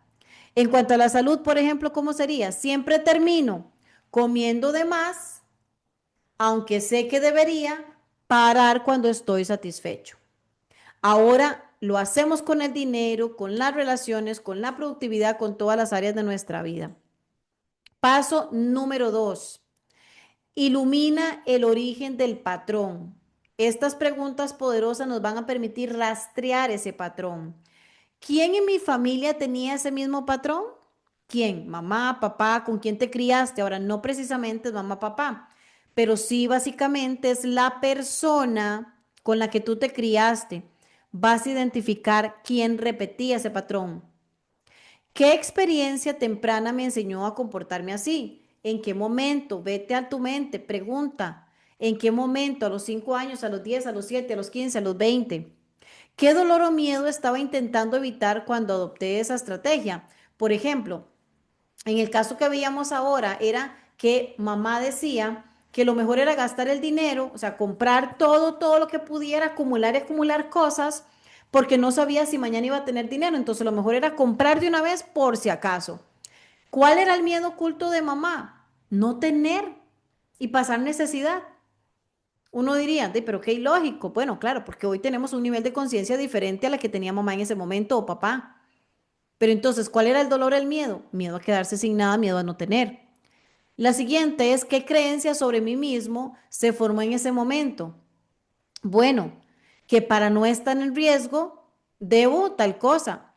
En cuanto a la salud, por ejemplo, ¿cómo sería? Siempre termino comiendo de más, aunque sé que debería parar cuando estoy satisfecho. Ahora lo hacemos con el dinero, con las relaciones, con la productividad, con todas las áreas de nuestra vida. Paso número 2. Ilumina el origen del patrón. Estas preguntas poderosas nos van a permitir rastrear ese patrón. ¿Quién en mi familia tenía ese mismo patrón? ¿Quién? Mamá, papá, ¿con quién te criaste? Ahora, no precisamente es mamá, papá, pero sí básicamente es la persona con la que tú te criaste. Vas a identificar quién repetía ese patrón. ¿Qué experiencia temprana me enseñó a comportarme así? ¿En qué momento? Vete a tu mente, pregunta. ¿En qué momento? ¿A los 5 años, a los 10, a los 7, a los 15, a los 20? ¿Qué dolor o miedo estaba intentando evitar cuando adopté esa estrategia? Por ejemplo, en el caso que veíamos ahora era que mamá decía que lo mejor era gastar el dinero, o sea, comprar todo lo que pudiera, acumular y acumular cosas, porque no sabía si mañana iba a tener dinero. Entonces, lo mejor era comprar de una vez por si acaso. ¿Cuál era el miedo oculto de mamá? No tener y pasar necesidad. Uno diría, pero qué ilógico. Bueno, claro, porque hoy tenemos un nivel de conciencia diferente a la que tenía mamá en ese momento o papá. Pero entonces, ¿cuál era el dolor o el miedo? Miedo a quedarse sin nada, miedo a no tener. La siguiente es qué creencia sobre mí mismo se formó en ese momento. Bueno, que para no estar en riesgo, debo tal cosa.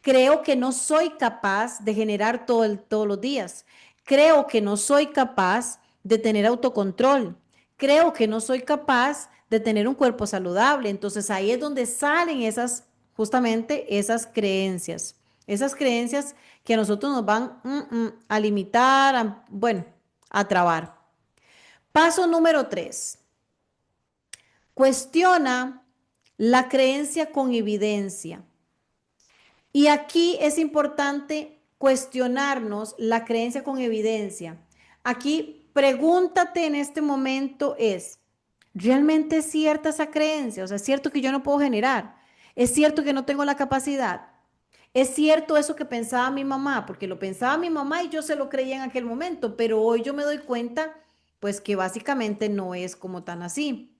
Creo que no soy capaz de generar todos los días. Creo que no soy capaz de tener autocontrol. Creo que no soy capaz de tener un cuerpo saludable. Entonces ahí es donde salen justamente esas creencias. Esas creencias que a nosotros nos van a limitar, bueno, a trabar. Paso número 3. Cuestiona la creencia con evidencia. Y aquí es importante cuestionarnos la creencia con evidencia. Aquí pregúntate en este momento es, ¿realmente es cierta esa creencia? O sea, ¿es cierto que yo no puedo generar? ¿Es cierto que no tengo la capacidad? ¿Es cierto eso que pensaba mi mamá? Porque lo pensaba mi mamá y yo se lo creía en aquel momento, pero hoy yo me doy cuenta, pues que básicamente no es como tan así.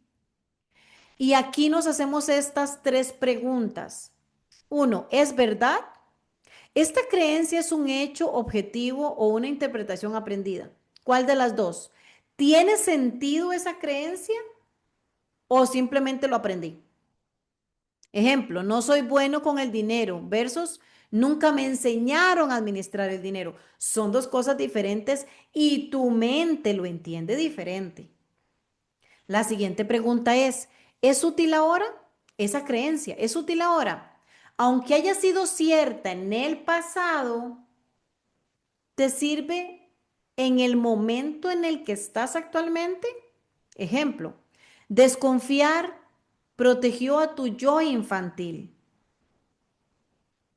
Y aquí nos hacemos estas tres preguntas. Uno, ¿es verdad? ¿Esta creencia es un hecho objetivo o una interpretación aprendida? ¿Cuál de las dos? ¿Tiene sentido esa creencia o simplemente lo aprendí? Ejemplo, no soy bueno con el dinero versus nunca me enseñaron a administrar el dinero. Son dos cosas diferentes y tu mente lo entiende diferente. La siguiente pregunta ¿es útil ahora? Esa creencia, ¿es útil ahora? Aunque haya sido cierta en el pasado, ¿te sirve en el momento en el que estás actualmente? Ejemplo, desconfiar protegió a tu yo infantil,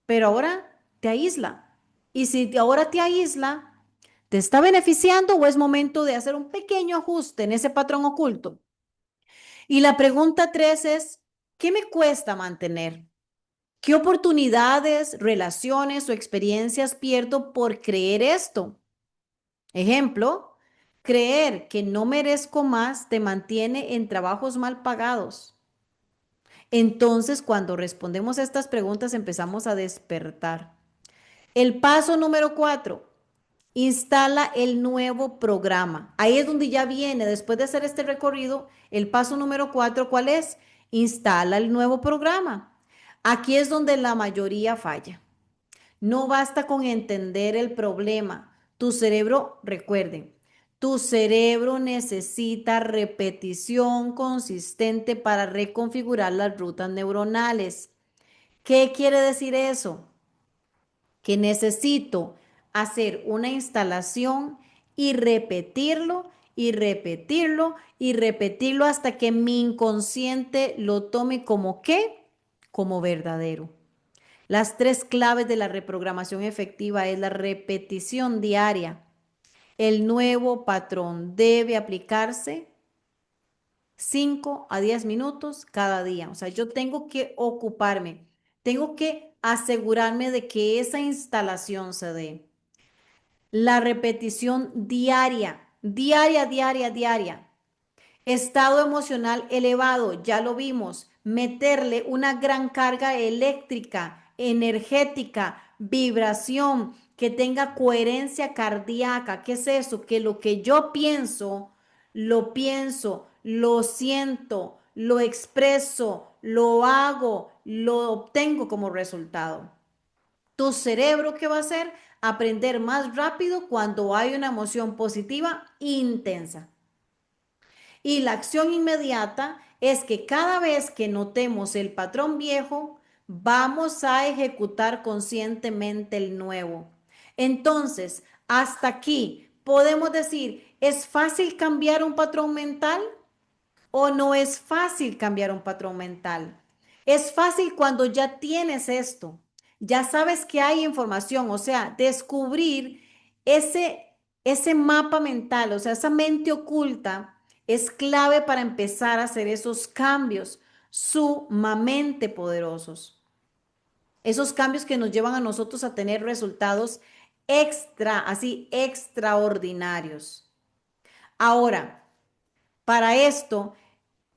pero ahora te aísla. Y si ahora te aísla, ¿te está beneficiando o es momento de hacer un pequeño ajuste en ese patrón oculto? Y la pregunta 3 es, ¿qué me cuesta mantener? ¿Qué oportunidades, relaciones o experiencias pierdo por creer esto? Ejemplo, creer que no merezco más te mantiene en trabajos mal pagados. Entonces, cuando respondemos a estas preguntas, empezamos a despertar. El paso número 4, instala el nuevo programa. Ahí es donde ya viene, después de hacer este recorrido, el paso número 4, ¿cuál es? Instala el nuevo programa. Aquí es donde la mayoría falla. No basta con entender el problema. Tu cerebro, recuerden, tu cerebro necesita repetición consistente para reconfigurar las rutas neuronales. ¿Qué quiere decir eso? Que necesito hacer una instalación y repetirlo y repetirlo y repetirlo hasta que mi inconsciente lo tome como qué, como verdadero. Las tres claves de la reprogramación efectiva es la repetición diaria. El nuevo patrón debe aplicarse 5 a 10 minutos cada día. O sea, yo tengo que ocuparme, tengo que asegurarme de que esa instalación se dé. La repetición diaria, diaria, diaria, diaria. Estado emocional elevado, ya lo vimos. Meterle una gran carga eléctrica, energética, vibración, que tenga coherencia cardíaca. ¿Qué es eso? Que lo que yo pienso, lo siento, lo expreso, lo hago, lo obtengo como resultado. Tu cerebro, ¿qué va a hacer? Aprender más rápido cuando hay una emoción positiva intensa. Y la acción inmediata es que cada vez que notemos el patrón viejo, vamos a ejecutar conscientemente el nuevo. Entonces, hasta aquí podemos decir, ¿es fácil cambiar un patrón mental o no es fácil cambiar un patrón mental? Es fácil cuando ya tienes esto, ya sabes que hay información, o sea, descubrir ese mapa mental, o sea, esa mente oculta es clave para empezar a hacer esos cambios sumamente poderosos. Esos cambios que nos llevan a nosotros a tener resultados así extraordinarios. Ahora, para esto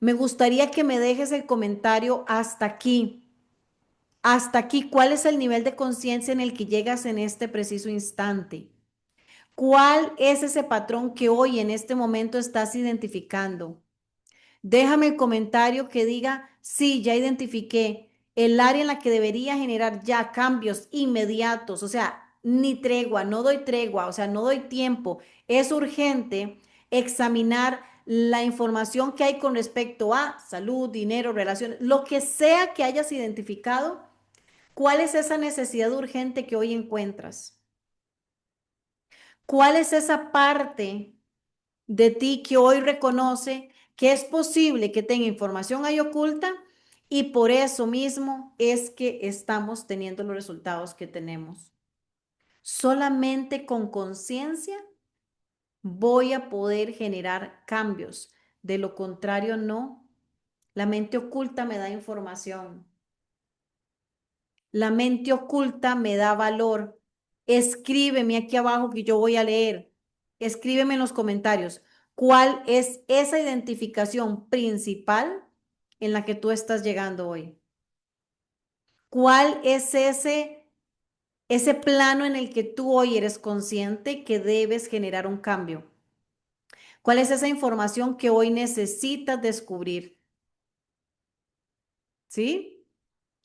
Me gustaría que me dejes el comentario hasta aquí. Hasta aquí, ¿cuál es el nivel de conciencia en el que llegas en este preciso instante? ¿Cuál es ese patrón que hoy en este momento estás identificando? Déjame el comentario que diga, sí, ya identifiqué el área en la que debería generar ya cambios inmediatos, o sea, ni tregua, no doy tregua, o sea, no doy tiempo. Es urgente examinar la información que hay con respecto a salud, dinero, relaciones, lo que sea que hayas identificado. ¿Cuál es esa necesidad urgente que hoy encuentras? ¿Cuál es esa parte de ti que hoy reconoce que es posible que tenga información ahí oculta y por eso mismo es que estamos teniendo los resultados que tenemos? Solamente con conciencia voy a poder generar cambios. De lo contrario, no. La mente oculta me da información. La mente oculta me da valor. Escríbeme aquí abajo que yo voy a leer. Escríbeme en los comentarios. ¿Cuál es esa identificación principal en la que tú estás llegando hoy? ¿Cuál es ese plano en el que tú hoy eres consciente que debes generar un cambio? ¿Cuál es esa información que hoy necesitas descubrir? ¿Sí?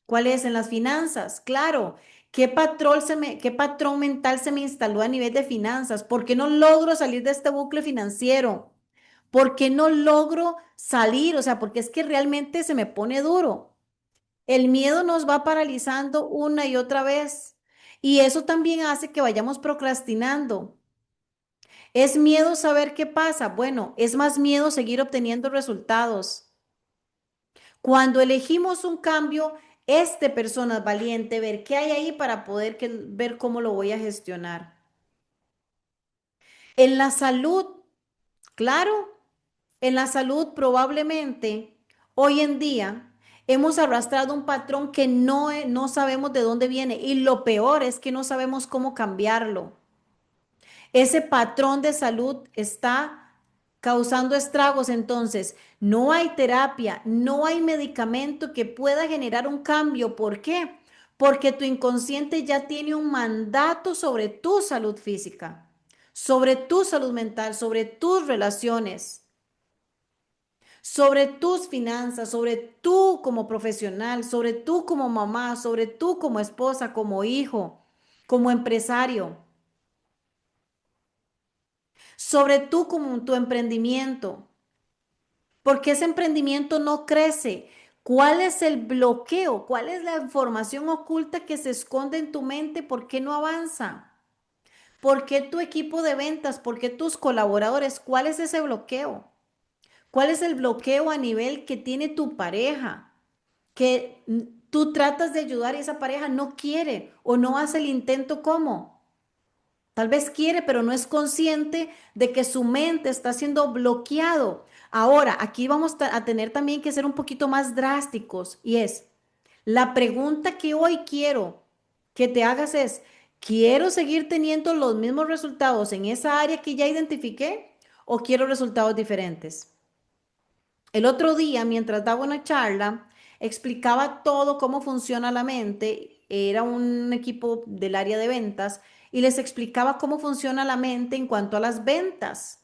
¿Cuál es en las finanzas? Claro. ¿Qué patrón mental se me instaló a nivel de finanzas? ¿Por qué no logro salir de este bucle financiero? ¿Por qué no logro salir? O sea, porque es que realmente se me pone duro. El miedo nos va paralizando una y otra vez. Y eso también hace que vayamos procrastinando. ¿Es miedo saber qué pasa? Bueno, es más miedo seguir obteniendo resultados. Cuando elegimos un cambio, persona es valiente, ver qué hay ahí para poder ver cómo lo voy a gestionar. En la salud, claro, en la salud probablemente hoy en día hemos arrastrado un patrón que no sabemos de dónde viene y lo peor es que no sabemos cómo cambiarlo. Ese patrón de salud está causando estragos, entonces no hay terapia, no hay medicamento que pueda generar un cambio. ¿Por qué? Porque tu inconsciente ya tiene un mandato sobre tu salud física, sobre tu salud mental, sobre tus relaciones, sobre tus finanzas, sobre tú como profesional, sobre tú como mamá, sobre tú como esposa, como hijo, como empresario, sobre tú como tu emprendimiento. Porque ese emprendimiento no crece. ¿Cuál es el bloqueo? ¿Cuál es la información oculta que se esconde en tu mente? ¿Por qué no avanza? ¿Por qué tu equipo de ventas? ¿Por qué tus colaboradores? ¿Cuál es ese bloqueo? ¿Cuál es el bloqueo a nivel que tiene tu pareja? Que tú tratas de ayudar y esa pareja no quiere o no hace el intento. ¿Cómo? Tal vez quiere, pero no es consciente de que su mente está siendo bloqueado. Ahora, aquí vamos a tener también que ser un poquito más drásticos y es, la pregunta que hoy quiero que te hagas es, ¿quiero seguir teniendo los mismos resultados en esa área que ya identifiqué o quiero resultados diferentes? El otro día, mientras daba una charla, explicaba todo cómo funciona la mente. Era un equipo del área de ventas y les explicaba cómo funciona la mente en cuanto a las ventas,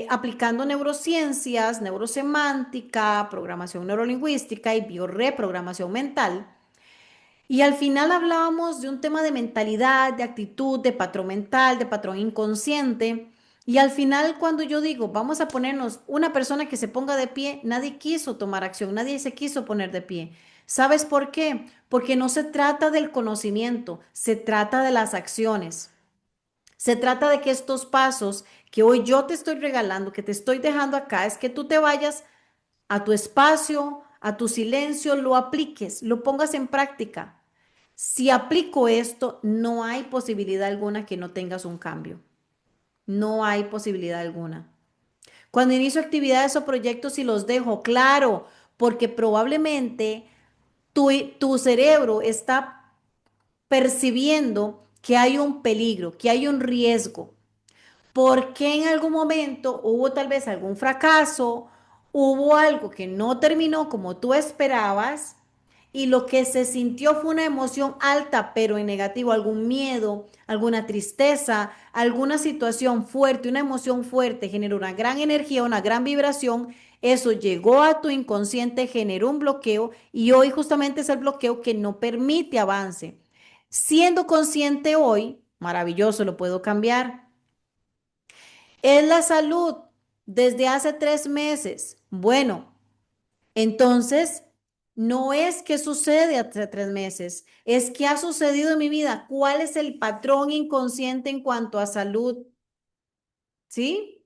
aplicando neurociencias, neurosemántica, programación neurolingüística y bioreprogramación mental. Y al final hablábamos de un tema de mentalidad, de actitud, de patrón mental, de patrón inconsciente. Y al final, cuando yo digo, vamos a ponernos una persona que se ponga de pie, nadie quiso tomar acción, nadie se quiso poner de pie. ¿Sabes por qué? Porque no se trata del conocimiento, se trata de las acciones. Se trata de que estos pasos que hoy yo te estoy regalando, que te estoy dejando acá, es que tú te vayas a tu espacio, a tu silencio, lo apliques, lo pongas en práctica. Si aplico esto, no hay posibilidad alguna que no tengas un cambio. No hay posibilidad alguna. Cuando inicio actividades o proyectos y los dejo, claro, porque probablemente tu cerebro está percibiendo que hay un peligro, que hay un riesgo, porque en algún momento hubo tal vez algún fracaso hubo algo que no terminó como tú esperabas y lo que se sintió fue una emoción alta, pero en negativo, algún miedo, alguna tristeza, alguna situación fuerte, una emoción fuerte, generó una gran energía, una gran vibración. Eso llegó a tu inconsciente, generó un bloqueo y hoy justamente es el bloqueo que no permite avance. Siendo consciente hoy, maravilloso, lo puedo cambiar. Es la salud desde hace 3 meses. Bueno, entonces, no es que sucede hace 3 meses, es que ha sucedido en mi vida. ¿Cuál es el patrón inconsciente en cuanto a salud? ¿Sí?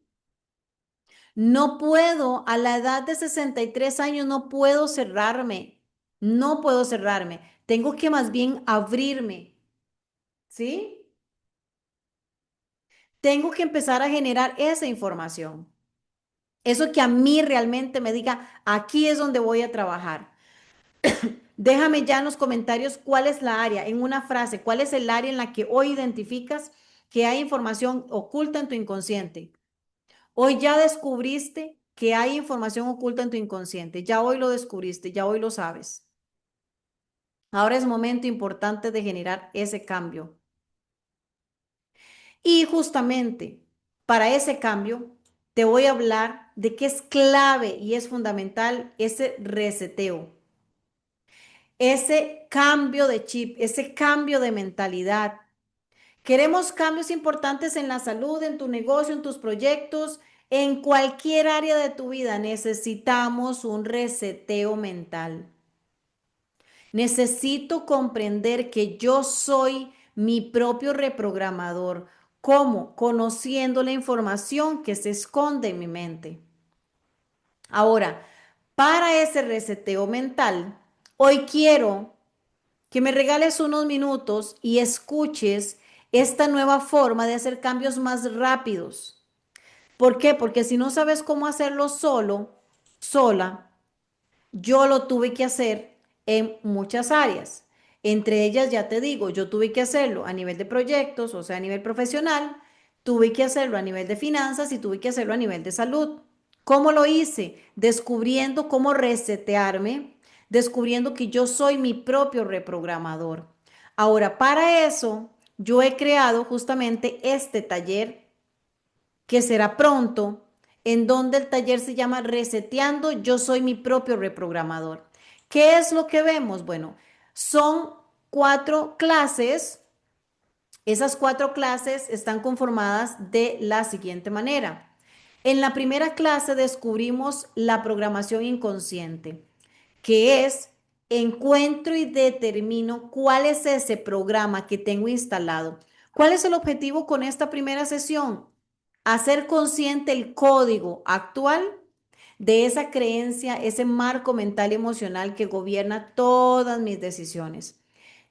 No puedo, a la edad de 63 años, no puedo cerrarme. No puedo cerrarme. Tengo que más bien abrirme. ¿Sí? Tengo que empezar a generar esa información. Eso que a mí realmente me diga, aquí es donde voy a trabajar. Déjame ya en los comentarios cuál es la área, en una frase, cuál es el área en la que hoy identificas que hay información oculta en tu inconsciente. Hoy ya descubriste que hay información oculta en tu inconsciente. Ya hoy lo descubriste, ya hoy lo sabes. Ahora es momento importante de generar ese cambio. Y justamente para ese cambio te voy a hablar de que es clave y es fundamental ese reseteo, ese cambio de chip, ese cambio de mentalidad. Queremos cambios importantes en la salud, en tu negocio, en tus proyectos, en cualquier área de tu vida. Necesitamos un reseteo mental. Necesito comprender que yo soy mi propio reprogramador. ¿Cómo? Conociendo la información que se esconde en mi mente. Ahora, para ese reseteo mental, hoy quiero que me regales unos minutos y escuches esta nueva forma de hacer cambios más rápidos. ¿Por qué? Porque si no sabes cómo hacerlo solo, sola, yo lo tuve que hacer en muchas áreas. Entre ellas, ya te digo, yo tuve que hacerlo a nivel de proyectos, o sea, a nivel profesional, tuve que hacerlo a nivel de finanzas y tuve que hacerlo a nivel de salud. ¿Cómo lo hice? Descubriendo cómo resetearme, descubriendo que yo soy mi propio reprogramador. Ahora, para eso, yo he creado justamente este taller que será pronto, en donde el taller se llama Reseteando, yo soy mi propio reprogramador. ¿Qué es lo que vemos? Bueno, son 4 clases. Esas 4 clases están conformadas de la siguiente manera. En la primera clase descubrimos la programación inconsciente, que es encuentro y determino cuál es ese programa que tengo instalado. ¿Cuál es el objetivo con esta primera sesión? Hacer consciente el código actual de esa creencia, ese marco mental y emocional que gobierna todas mis decisiones.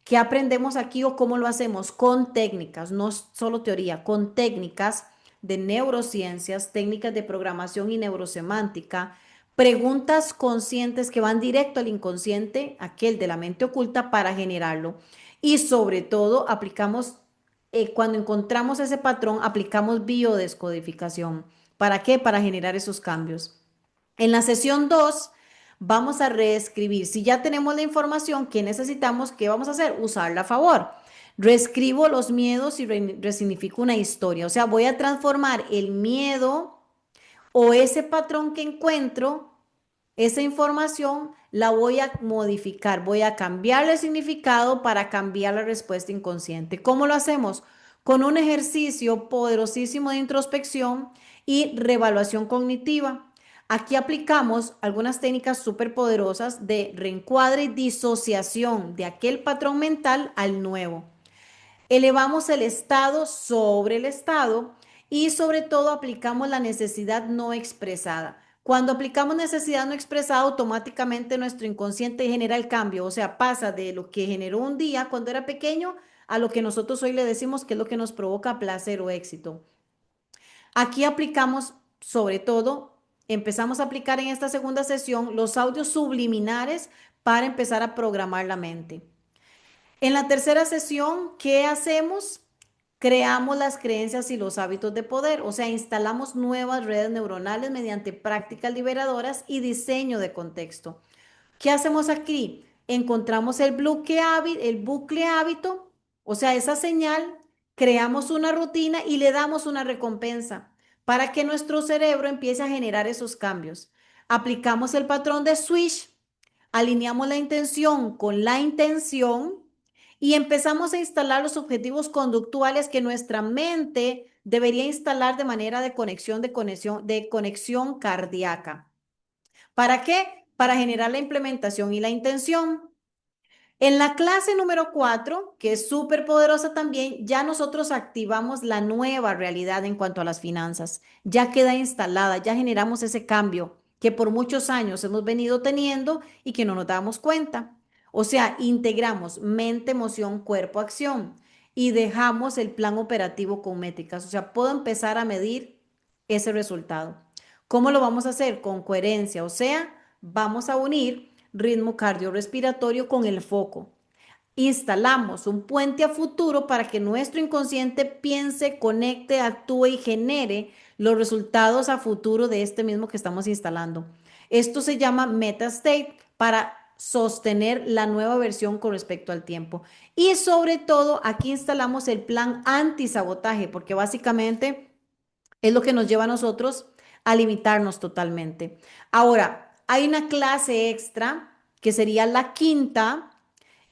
¿Qué aprendemos aquí o cómo lo hacemos? Con técnicas, no solo teoría, con técnicas de neurociencias, técnicas de programación y neurosemántica, preguntas conscientes que van directo al inconsciente, aquel de la mente oculta, para generarlo. Y sobre todo, aplicamos, cuando encontramos ese patrón, aplicamos biodescodificación. ¿Para qué? Para generar esos cambios. En la sesión 2 vamos a reescribir. Si ya tenemos la información que necesitamos, ¿qué vamos a hacer? Usarla a favor. Reescribo los miedos y resignifico una historia. O sea, voy a transformar el miedo o ese patrón que encuentro, esa información, la voy a modificar. Voy a cambiar el significado para cambiar la respuesta inconsciente. ¿Cómo lo hacemos? Con un ejercicio poderosísimo de introspección y reevaluación cognitiva. Aquí aplicamos algunas técnicas súper poderosas de reencuadre y disociación de aquel patrón mental al nuevo. Elevamos el estado sobre el estado y sobre todo aplicamos la necesidad no expresada. Cuando aplicamos necesidad no expresada, automáticamente nuestro inconsciente genera el cambio, o sea, pasa de lo que generó un día cuando era pequeño a lo que nosotros hoy le decimos que es lo que nos provoca placer o éxito. Aquí aplicamos, sobre todo, empezamos a aplicar en esta segunda sesión los audios subliminares para empezar a programar la mente. En la tercera sesión, ¿qué hacemos? creamos las creencias y los hábitos de poder, o sea, instalamos nuevas redes neuronales mediante prácticas liberadoras y diseño de contexto. ¿Qué hacemos aquí? Encontramos el bucle hábito, o sea, esa señal, creamos una rutina y le damos una recompensa para que nuestro cerebro empiece a generar esos cambios. Aplicamos el patrón de switch, alineamos la intención con la intención y empezamos a instalar los objetivos conductuales que nuestra mente debería instalar de manera de conexión cardíaca. ¿Para qué? Para generar la implementación y la intención. En la clase número 4, que es súper poderosa también, ya nosotros activamos la nueva realidad en cuanto a las finanzas. Ya queda instalada, ya generamos ese cambio que por muchos años hemos venido teniendo y que no nos damos cuenta. O sea, integramos mente, emoción, cuerpo, acción y dejamos el plan operativo con métricas. O sea, puedo empezar a medir ese resultado. ¿Cómo lo vamos a hacer? Con coherencia. O sea, vamos a unir ritmo cardiorrespiratorio con el foco. Instalamos un puente a futuro para que nuestro inconsciente piense, conecte, actúe y genere los resultados a futuro de este mismo que estamos instalando. Esto se llama meta state para sostener la nueva versión con respecto al tiempo. Y sobre todo, aquí instalamos el plan antisabotaje, porque básicamente es lo que nos lleva a nosotros a limitarnos totalmente. Ahora, hay una clase extra que sería la quinta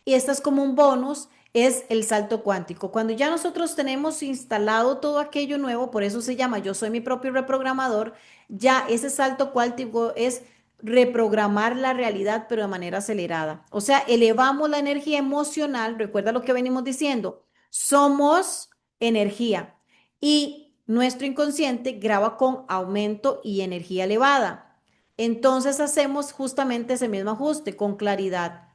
y esta es como un bonus, es el salto cuántico. Cuando ya nosotros tenemos instalado todo aquello nuevo, por eso se llama yo soy mi propio reprogramador, ya ese salto cuántico es reprogramar la realidad, pero de manera acelerada. O sea, elevamos la energía emocional, recuerda lo que venimos diciendo, somos energía y nuestro inconsciente graba con aumento y energía elevada. Entonces hacemos justamente ese mismo ajuste con claridad.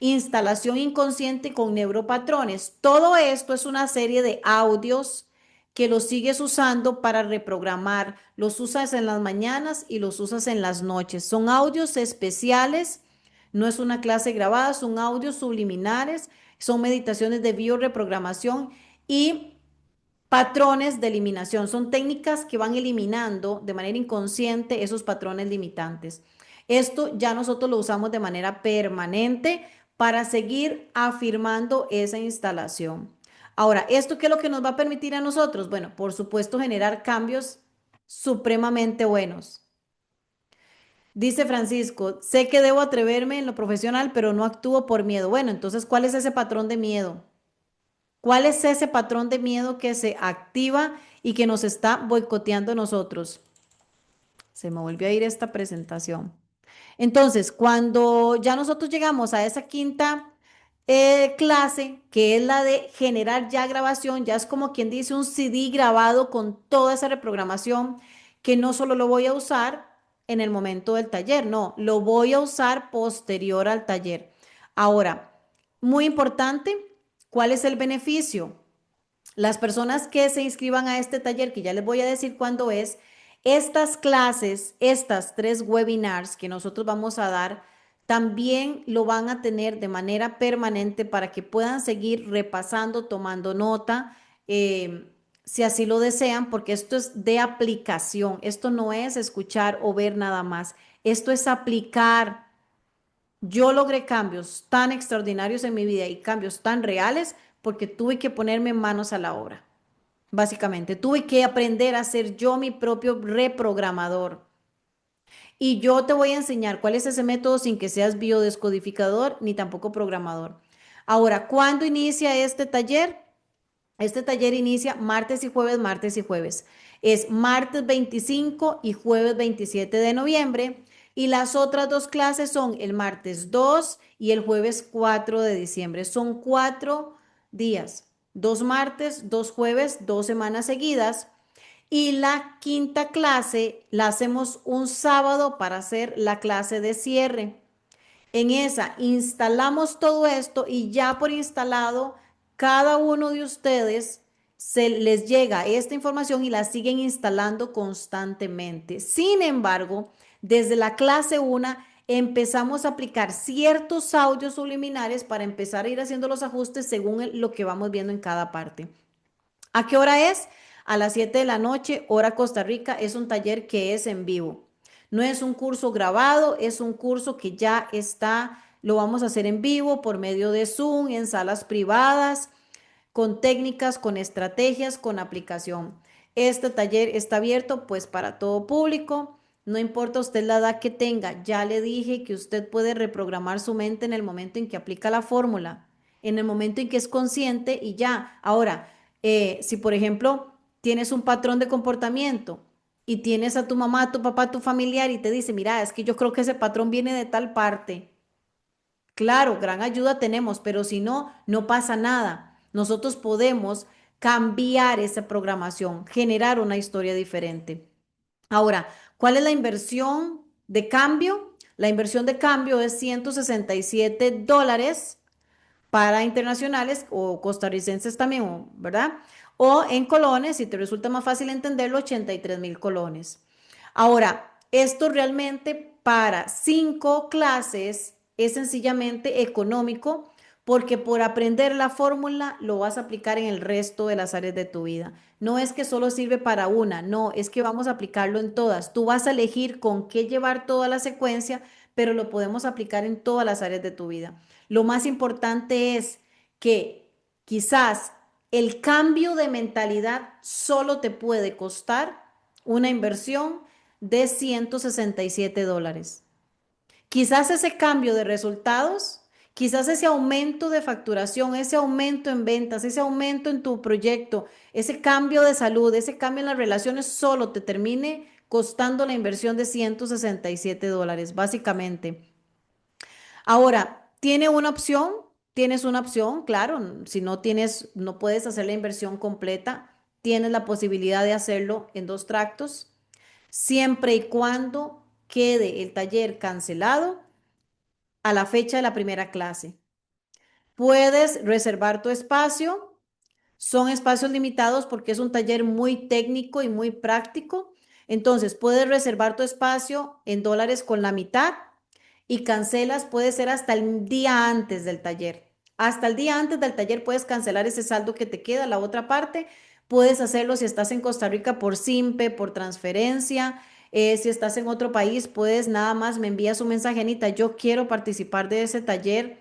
Instalación inconsciente con neuropatrones. Todo esto es una serie de audios que los sigues usando para reprogramar. Los usas en las mañanas y los usas en las noches. Son audios especiales, no es una clase grabada, son audios subliminares, son meditaciones de bioreprogramación y patrones de eliminación. Son técnicas que van eliminando de manera inconsciente esos patrones limitantes. Esto ya nosotros lo usamos de manera permanente para seguir afirmando esa instalación. Ahora, ¿esto qué es lo que nos va a permitir a nosotros? Bueno, por supuesto, generar cambios supremamente buenos. Dice Francisco, sé que debo atreverme en lo profesional, pero no actúo por miedo. Bueno, entonces, ¿cuál es ese patrón de miedo? ¿Cuál es ese patrón de miedo que se activa y que nos está boicoteando a nosotros? Se me volvió a ir esta presentación. Entonces, cuando ya nosotros llegamos a esa quinta clase, que es la de generar ya grabación, ya es como quien dice un CD grabado con toda esa reprogramación, que no solo lo voy a usar en el momento del taller, no, lo voy a usar posterior al taller. Ahora, muy importante, ¿cuál es el beneficio? Las personas que se inscriban a este taller, que ya les voy a decir cuándo es, estas clases, estas 3 webinars que nosotros vamos a dar, también lo van a tener de manera permanente para que puedan seguir repasando, tomando nota, si así lo desean, porque esto es de aplicación, esto no es escuchar o ver nada más, esto es aplicar. Yo logré cambios tan extraordinarios en mi vida y cambios tan reales porque tuve que ponerme manos a la obra. Básicamente, tuve que aprender a ser yo mi propio reprogramador. Y yo te voy a enseñar cuál es ese método sin que seas biodescodificador ni tampoco programador. Ahora, ¿cuándo inicia este taller? Este taller inicia martes y jueves, martes y jueves. Es martes 25 y jueves 27 de noviembre. Y las otras 2 clases son el martes 2 y el jueves 4 de diciembre. Son 4 días. 2 martes, 2 jueves, 2 semanas seguidas. Y la quinta clase la hacemos un sábado para hacer la clase de cierre. En esa instalamos todo esto y ya por instalado, cada uno de ustedes se les llega esta información y la siguen instalando constantemente. Sin embargo, desde la clase 1 empezamos a aplicar ciertos audios subliminares para empezar a ir haciendo los ajustes según lo que vamos viendo en cada parte. ¿A qué hora es? A las 7 de la noche, hora Costa Rica. Es un taller que es en vivo. No es un curso grabado, es un curso que ya está, lo vamos a hacer en vivo por medio de Zoom, en salas privadas, con técnicas, con estrategias, con aplicación. Este taller está abierto pues para todo público. No importa usted la edad que tenga, ya le dije que usted puede reprogramar su mente en el momento en que aplica la fórmula, en el momento en que es consciente y ya. Ahora, si por ejemplo tienes un patrón de comportamiento y tienes a tu mamá, a tu papá, a tu familiar y te dice, mira, es que yo creo que ese patrón viene de tal parte. Claro, gran ayuda tenemos, pero si no, no pasa nada. Nosotros podemos cambiar esa programación, generar una historia diferente. Ahora, ¿cuál es la inversión de cambio? La inversión de cambio es $167 para internacionales o costarricenses también, ¿verdad? O en colones, si te resulta más fácil entenderlo, 83,000 colones. Ahora, esto realmente para 5 clases es sencillamente económico porque por aprender la fórmula lo vas a aplicar en el resto de las áreas de tu vida. No es que solo sirve para una, no, es que vamos a aplicarlo en todas. Tú vas a elegir con qué llevar toda la secuencia, pero lo podemos aplicar en todas las áreas de tu vida. Lo más importante es que quizás el cambio de mentalidad solo te puede costar una inversión de $167. Quizás ese cambio de resultados, quizás ese aumento de facturación, ese aumento en ventas, ese aumento en tu proyecto, ese cambio de salud, ese cambio en las relaciones, solo te termine costando la inversión de $167, básicamente. Ahora, tienes una opción, claro, si no tienes, no puedes hacer la inversión completa, tienes la posibilidad de hacerlo en 2 tractos, siempre y cuando quede el taller cancelado a la fecha de la primera clase. Puedes reservar tu espacio, son espacios limitados porque es un taller muy técnico y muy práctico. Entonces, puedes reservar tu espacio en dólares con la mitad y cancelas, puede ser hasta el día antes del taller. Hasta el día antes del taller puedes cancelar ese saldo que te queda, la otra parte. Puedes hacerlo si estás en Costa Rica por SIMPE, por transferencia. Si estás en otro país, puedes nada más me envías un mensaje, Anita, yo quiero participar de ese taller.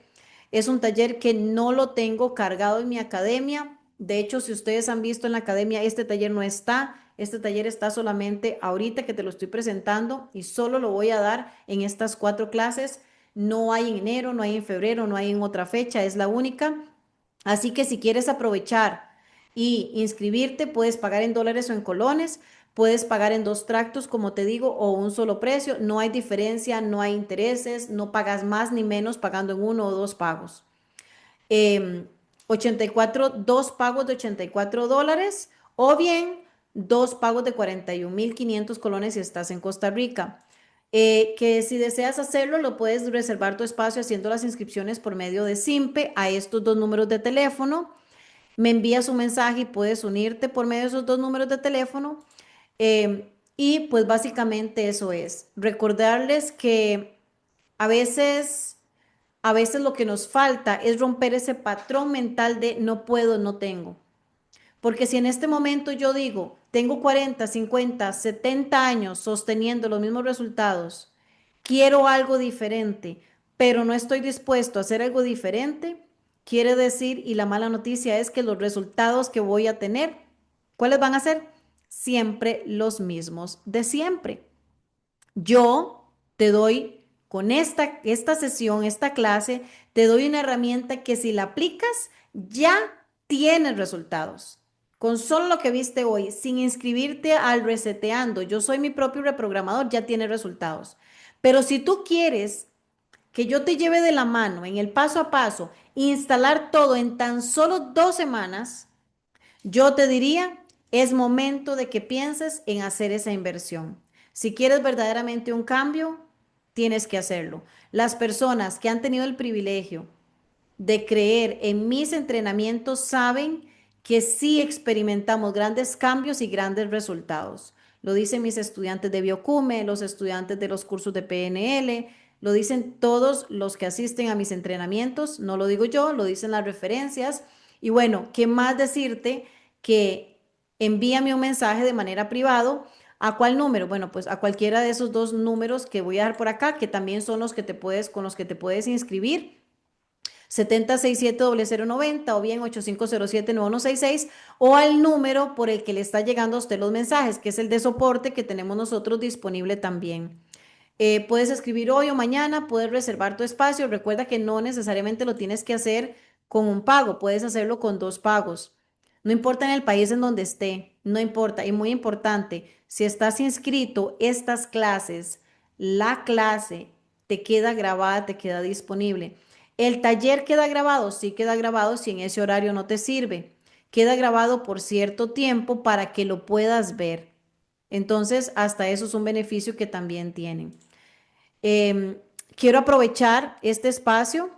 Es un taller que no lo tengo cargado en mi academia. De hecho, si ustedes han visto en la academia, este taller no está. Este taller está solamente ahorita que te lo estoy presentando y solo lo voy a dar en estas 4 clases. No hay en enero, no hay en febrero, no hay en otra fecha, es la única. Así que si quieres aprovechar y inscribirte, puedes pagar en dólares o en colones, puedes pagar en 2 tractos, como te digo, o un solo precio. No hay diferencia, no hay intereses, no pagas más ni menos pagando en 1 o 2 pagos. Em, 2 pagos de $84 o bien 2 pagos de 41,500 colones si estás en Costa Rica. Que si deseas hacerlo, lo puedes reservar tu espacio haciendo las inscripciones por medio de SIMPE a estos 2 números de teléfono. Me envías un mensaje y puedes unirte por medio de esos 2 números de teléfono. Y pues básicamente eso es. Recordarles que a veces lo que nos falta es romper ese patrón mental de no puedo, no tengo. Porque si en este momento yo digo, tengo 40, 50, 70 años sosteniendo los mismos resultados, quiero algo diferente, pero no estoy dispuesto a hacer algo diferente, quiere decir, y la mala noticia es que los resultados que voy a tener, ¿cuáles van a ser? Siempre los mismos de siempre. Yo te doy con esta sesión, esta clase, te doy una herramienta que si la aplicas, ya tienes resultados. Con solo lo que viste hoy, sin inscribirte al reseteando, yo soy mi propio reprogramador, ya tienes resultados. Pero si tú quieres que yo te lleve de la mano en el paso a paso, instalar todo en tan solo 2 semanas, yo te diría, es momento de que pienses en hacer esa inversión. Si quieres verdaderamente un cambio, tienes que hacerlo. Las personas que han tenido el privilegio de creer en mis entrenamientos saben que sí experimentamos grandes cambios y grandes resultados. Lo dicen mis estudiantes de Biocume, los estudiantes de los cursos de PNL, lo dicen todos los que asisten a mis entrenamientos, no lo digo yo, lo dicen las referencias. Y bueno, ¿qué más decirte que envíame un mensaje de manera privado. ¿A cuál número? Bueno, pues a cualquiera de esos dos números que voy a dar por acá, que también son los que te puedes, con los que te puedes inscribir. 7067-0090 o bien 8507-9166 o al número por el que le está llegando a usted los mensajes, que es el de soporte que tenemos nosotros disponible también. Puedes escribir hoy o mañana, puedes reservar tu espacio. Recuerda que no necesariamente lo tienes que hacer con un pago, puedes hacerlo con dos pagos. No importa en el país en donde esté, no importa. Y muy importante, si estás inscrito, estas clases, la clase te queda grabada, te queda disponible. El taller queda grabado, sí queda grabado si en ese horario no te sirve. Queda grabado por cierto tiempo para que lo puedas ver. Entonces, hasta eso es un beneficio que también tienen. Quiero aprovechar este espacio